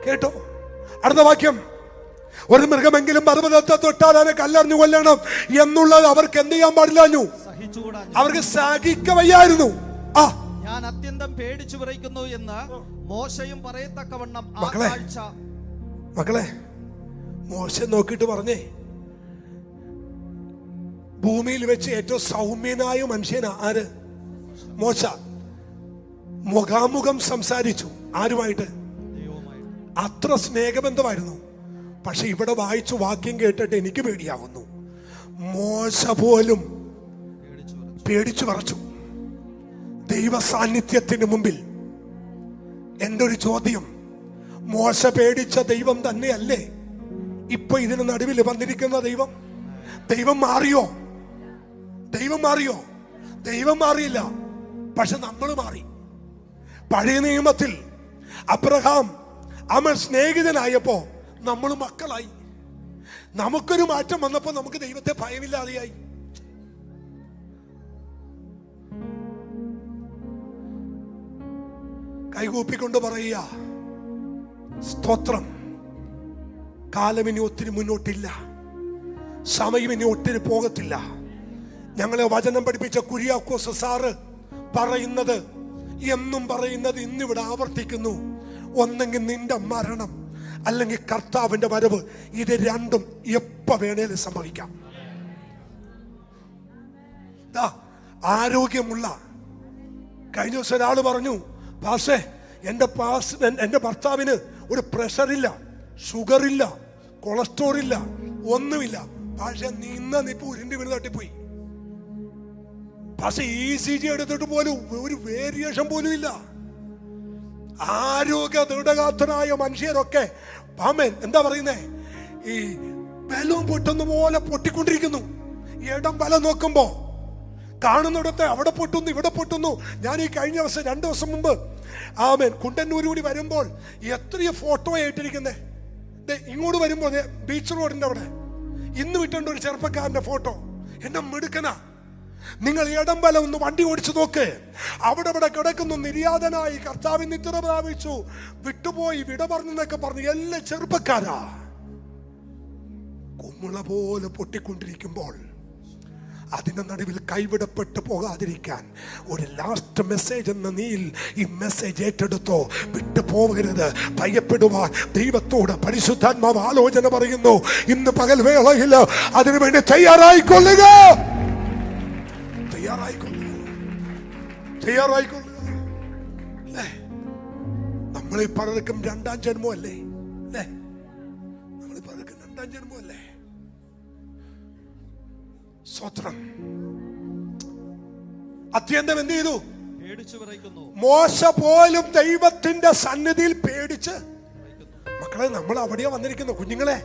കേട്ടോ? അടുത്ത വാക്യം. ഒരു മൃഗമെങ്കിലും പർവ്വതത്തെ തൊട്ടാൽ അതിനെ കല്ലെറിഞ്ഞു കൊല്ലണം എന്നുള്ളത് അവർക്ക് എന്ത് ചെയ്യാൻ പാടില്ലാഞ്ഞു? അവർക്ക് സഹിക്ക വയ്യായിരുന്നു. ഞാൻ അത്യന്തം പേടിച്ചു വിറയ്ക്കുന്നു എന്ന് മോശയും പറയത്തക്കവണ്ണം ആ മക്കളെ, കാഴ്ച. മക്കളെ, മോശ നോക്കിയിട്ട് പറഞ്ഞേ, ഭൂമിയിൽ വെച്ച് ഏറ്റവും സൗമ്യനായ മനുഷ്യനാ ആര്? മോശ. മുഖാമുഖം സംസാരിച്ചു. ആരുമായിട്ട്? ദൈവവുമായിട്ട്. അത്ര സ്നേഹബന്ധമായിരുന്നു. പക്ഷെ ഇവിടെ വായിച്ചു വാക്യം കേട്ടിട്ട് എനിക്ക് പേടിയാവുന്നു. മോശ പോലും പേടിച്ചു പറച്ചു ദൈവ സാന്നിധ്യത്തിന് മുമ്പിൽ. എൻ്റെ ഒരു ചോദ്യം, മോശ പേടിച്ച ദൈവം തന്നെയല്ലേ ഇപ്പൊ ഇതിന് നടുവിൽ വന്നിരിക്കുന്ന ദൈവം? ദൈവം മാറിയോ? ദൈവം മാറിയോ? ദൈവം മാറിയില്ല, പക്ഷെ നമ്മൾ മാറി. പഴയ നിയമത്തിൽ അബ്രഹാം അവൻ സ്നേഹിതനായപ്പോ നമ്മൾ മക്കളായി. നമുക്കൊരു മാറ്റം വന്നപ്പോ നമുക്ക് ദൈവത്തെ ഭയമില്ലാതെയായി. കൈകൂപ്പിക്കൊണ്ട് പറയുക, സ്തോത്രം. കാലം ഇനി ഒത്തിരി മുന്നോട്ടില്ല, സമയം ഇനി ഒത്തിരി പോകത്തില്ല. ഞങ്ങളെ വചനം പഠിപ്പിച്ച കുര്യാക്കോസ് സാറ് പറയുന്നത്, എന്നും പറയുന്നത് ഇന്നിവിടെ ആവർത്തിക്കുന്നു. ഒന്നെങ്കിൽ നിന്റെ മരണം, അല്ലെങ്കിൽ കർത്താവിന്റെ വരവ്. ഇത് രണ്ടും എപ്പോ വേണേലും സംഭവിക്കാം. ആരോഗ്യമുള്ള, കഴിഞ്ഞ ദിവസം ഒരാൾ പറഞ്ഞു, പാസേ എന്റെ ഭർത്താവിന് ഒരു പ്രഷറില്ല, ഷുഗറില്ല, കൊളസ്ട്രോൾ ഇല്ല, ഒന്നുമില്ല. പക്ഷെ നിന്നിപ്പോ ഉരുണ്ടി വീണ് തട്ടിപ്പോയി. പക്ഷെ ECG എടുത്തിട്ട് പോലും ഒരു വേരിയേഷൻ പോലും ഇല്ല. ആരോഗ്യ ദൃഢഗാത്രനായ മനുഷ്യരൊക്കെ ആമേൻ എന്താ പറയുന്നേ, ഈ ബലം പൊട്ടുന്ന പോലെ പൊട്ടിക്കൊണ്ടിരിക്കുന്നു. ഇടം ബലം നോക്കുമ്പോ കാണുന്നിടത്ത് അവിടെ പൊട്ടുന്നു, ഇവിടെ പൊട്ടുന്നു. ഞാൻ ഈ കഴിഞ്ഞ ദിവസം 2 ദിവസം മുമ്പ് ആമേൻ കുണ്ടന്നൂർ കൂടി വരുമ്പോൾ എത്രയോ ഫോട്ടോ ആയിട്ടിരിക്കുന്നേ. ഇങ്ങോട്ട് വരുമ്പോ ബീച്ച് റോഡിന്റെ അവിടെ ഇന്ന് വിട്ടേണ്ട ഒരു ചെറുപ്പക്കാരന്റെ ഫോട്ടോ. എന്നെ മിടുക്കനാ. നിങ്ങൾ ഇടം ബലം ഒന്ന് വണ്ടി ഓടിച്ചു നോക്ക്. അവിടെ കിടക്കുന്നു നിര്യാതനായി, കർത്താവിന് നിദ്ര പ്രാപിച്ചു, വിട്ടുപോയി, വിട പറഞ്ഞെന്നൊക്കെ പറഞ്ഞു എല്ലാ ചെറുപ്പക്കാരാ. കുമ്മുള പോലെ പൊട്ടിക്കൊണ്ടിരിക്കുമ്പോൾ അതിന്റെ നടുവിൽ കൈവിടപ്പെട്ടു പോകാതിരിക്കാൻ ഒരു ലാസ്റ്റ് മെസ്സേജ് എന്ന നീൽ ഈ മെസ്സേജ് ഏറ്റെടുത്തോ. വിട്ടു പോകരുത്, ഭയപ്പെടുവാൻ ദൈവത്തോട് പരിശുദ്ധാത്മാവ് ആലോചന പറയുന്നു. ഇന്ന് പകൽ വേളയിൽ അതിനുവേണ്ടി തയ്യാറായിക്കൊള്ളുക. നമ്മളീ പലർക്കും 2ാം ജന്മല്ലേ? നമ്മളീ പലർക്കും 2ാം ജന്മല്ലേ? സ്വത്രം. അത്യന്തം എന്ത് ചെയ്തു? പേടിച്ചു വിറയ്ക്കുന്നു. മോശ പോലും ദൈവത്തിന്റെ സന്നിധിയിൽ പേടിച്ച്. മക്കളെ, നമ്മൾ അവിടെയാ വന്നിരിക്കുന്നു. കുഞ്ഞുങ്ങളെ,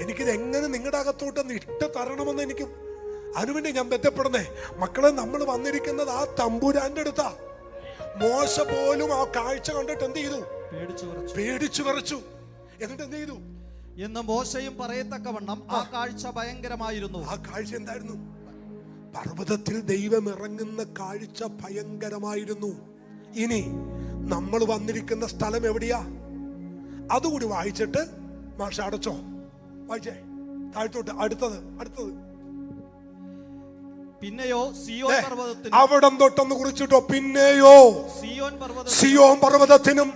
എനിക്കിത് എങ്ങനെ നിങ്ങളുടെ അകത്തോട്ടൊന്ന് ഇട്ട് തരണമെന്ന് എനിക്ക് അതിനുവേണ്ടി ഞാൻ ബന്ധപ്പെടുന്നേ. മക്കളെ, നമ്മൾ വന്നിരിക്കുന്നത് ആ തമ്പുരാന്റെ അടുത്താ. മോശ പോലും ആ കാഴ്ച കണ്ടിട്ട് എന്ത് ചെയ്തു? പേടിച്ചു വിറച്ചു. എന്നിട്ട് എന്ത് ചെയ്തു? എന്ന് മോശയും പറയത്തക്കവണ്ണം ആ കാഴ്ച ഭയങ്കരമായിരുന്നു. ആ കാഴ്ച എന്തായിരുന്നു? പർവ്വതത്തിൽ ദൈവം ഇറങ്ങുന്ന കാഴ്ച ഭയങ്കരമായിരുന്നു. ഇനി നമ്മൾ വന്നിരിക്കുന്ന സ്ഥലം എവിടെയാ? അതുകൂടി വായിച്ചിട്ട് മാഷ അടച്ചോ, വായിച്ചേ താഴ്ത്തോട്ട്. അടുത്തത് പിന്നെയോ സിയോൻ പർവ്വതത്തിനും, അവിടം തൊട്ടൊന്ന് കുറിച്ചിട്ടോ, പിന്നെയോ സിയോൻ പർവ്വതത്തിനും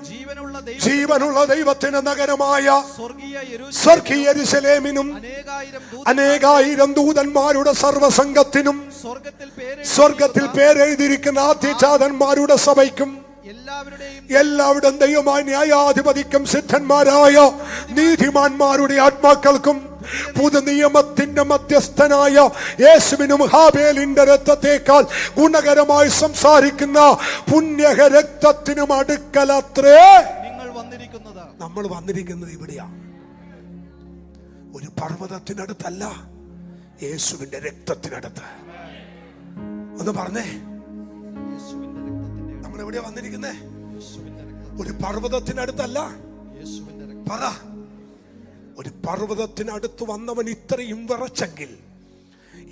ജീവനുള്ള ദൈവത്തിന് നഗരമായ സ്വർഗീയ യെരൂശലേമിനും അനേകായിരം ദൂതന്മാരുടെ സർവസംഘത്തിനും സ്വർഗത്തിൽ പേരെഴുതിയിരിക്കുന്ന ആദ്യജാതന്മാരുടെ സഭയ്ക്കും എല്ലാവരുടെയും ദൈവമായ ന്യായാധിപതിക്കും സിദ്ധന്മാരായ നീതിമാന്മാരുടെ ആത്മാക്കൾക്കും പുതു നിയമത്തിന്റെ മധ്യസ്ഥനായ യേശുവിനും ഹാബേലിന്റെ രക്തത്തെക്കാൾ ഗുണകരമായി സംസാരിക്കുന്ന പുണ്യക രക്തത്തിനും അടുക്കലത്രേ നമ്മൾ വന്നിരിക്കുന്നത്. ഇവിടെയാ, ഒരു പർവ്വതത്തിനടുത്തല്ല, യേശുവിന്റെ രക്തത്തിനടുത്ത്. ഒന്ന് പറഞ്ഞേ, നമ്മൾ എവിടെയാ വന്നിരിക്കുന്നേ? ഒരു പർവ്വതത്തിനടുത്തല്ല. പറ, ഒരു പർവ്വതത്തിനടുത്ത് വന്നവൻ ഇത്രയും വിറച്ചെങ്കിൽ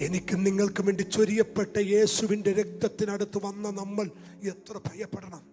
എനിക്കും നിങ്ങൾക്കും വേണ്ടി ചൊരിയപ്പെട്ട യേശുവിന്റെ രക്തത്തിനടുത്ത് വന്ന നമ്മൾ എത്ര ഭയപ്പെടണം?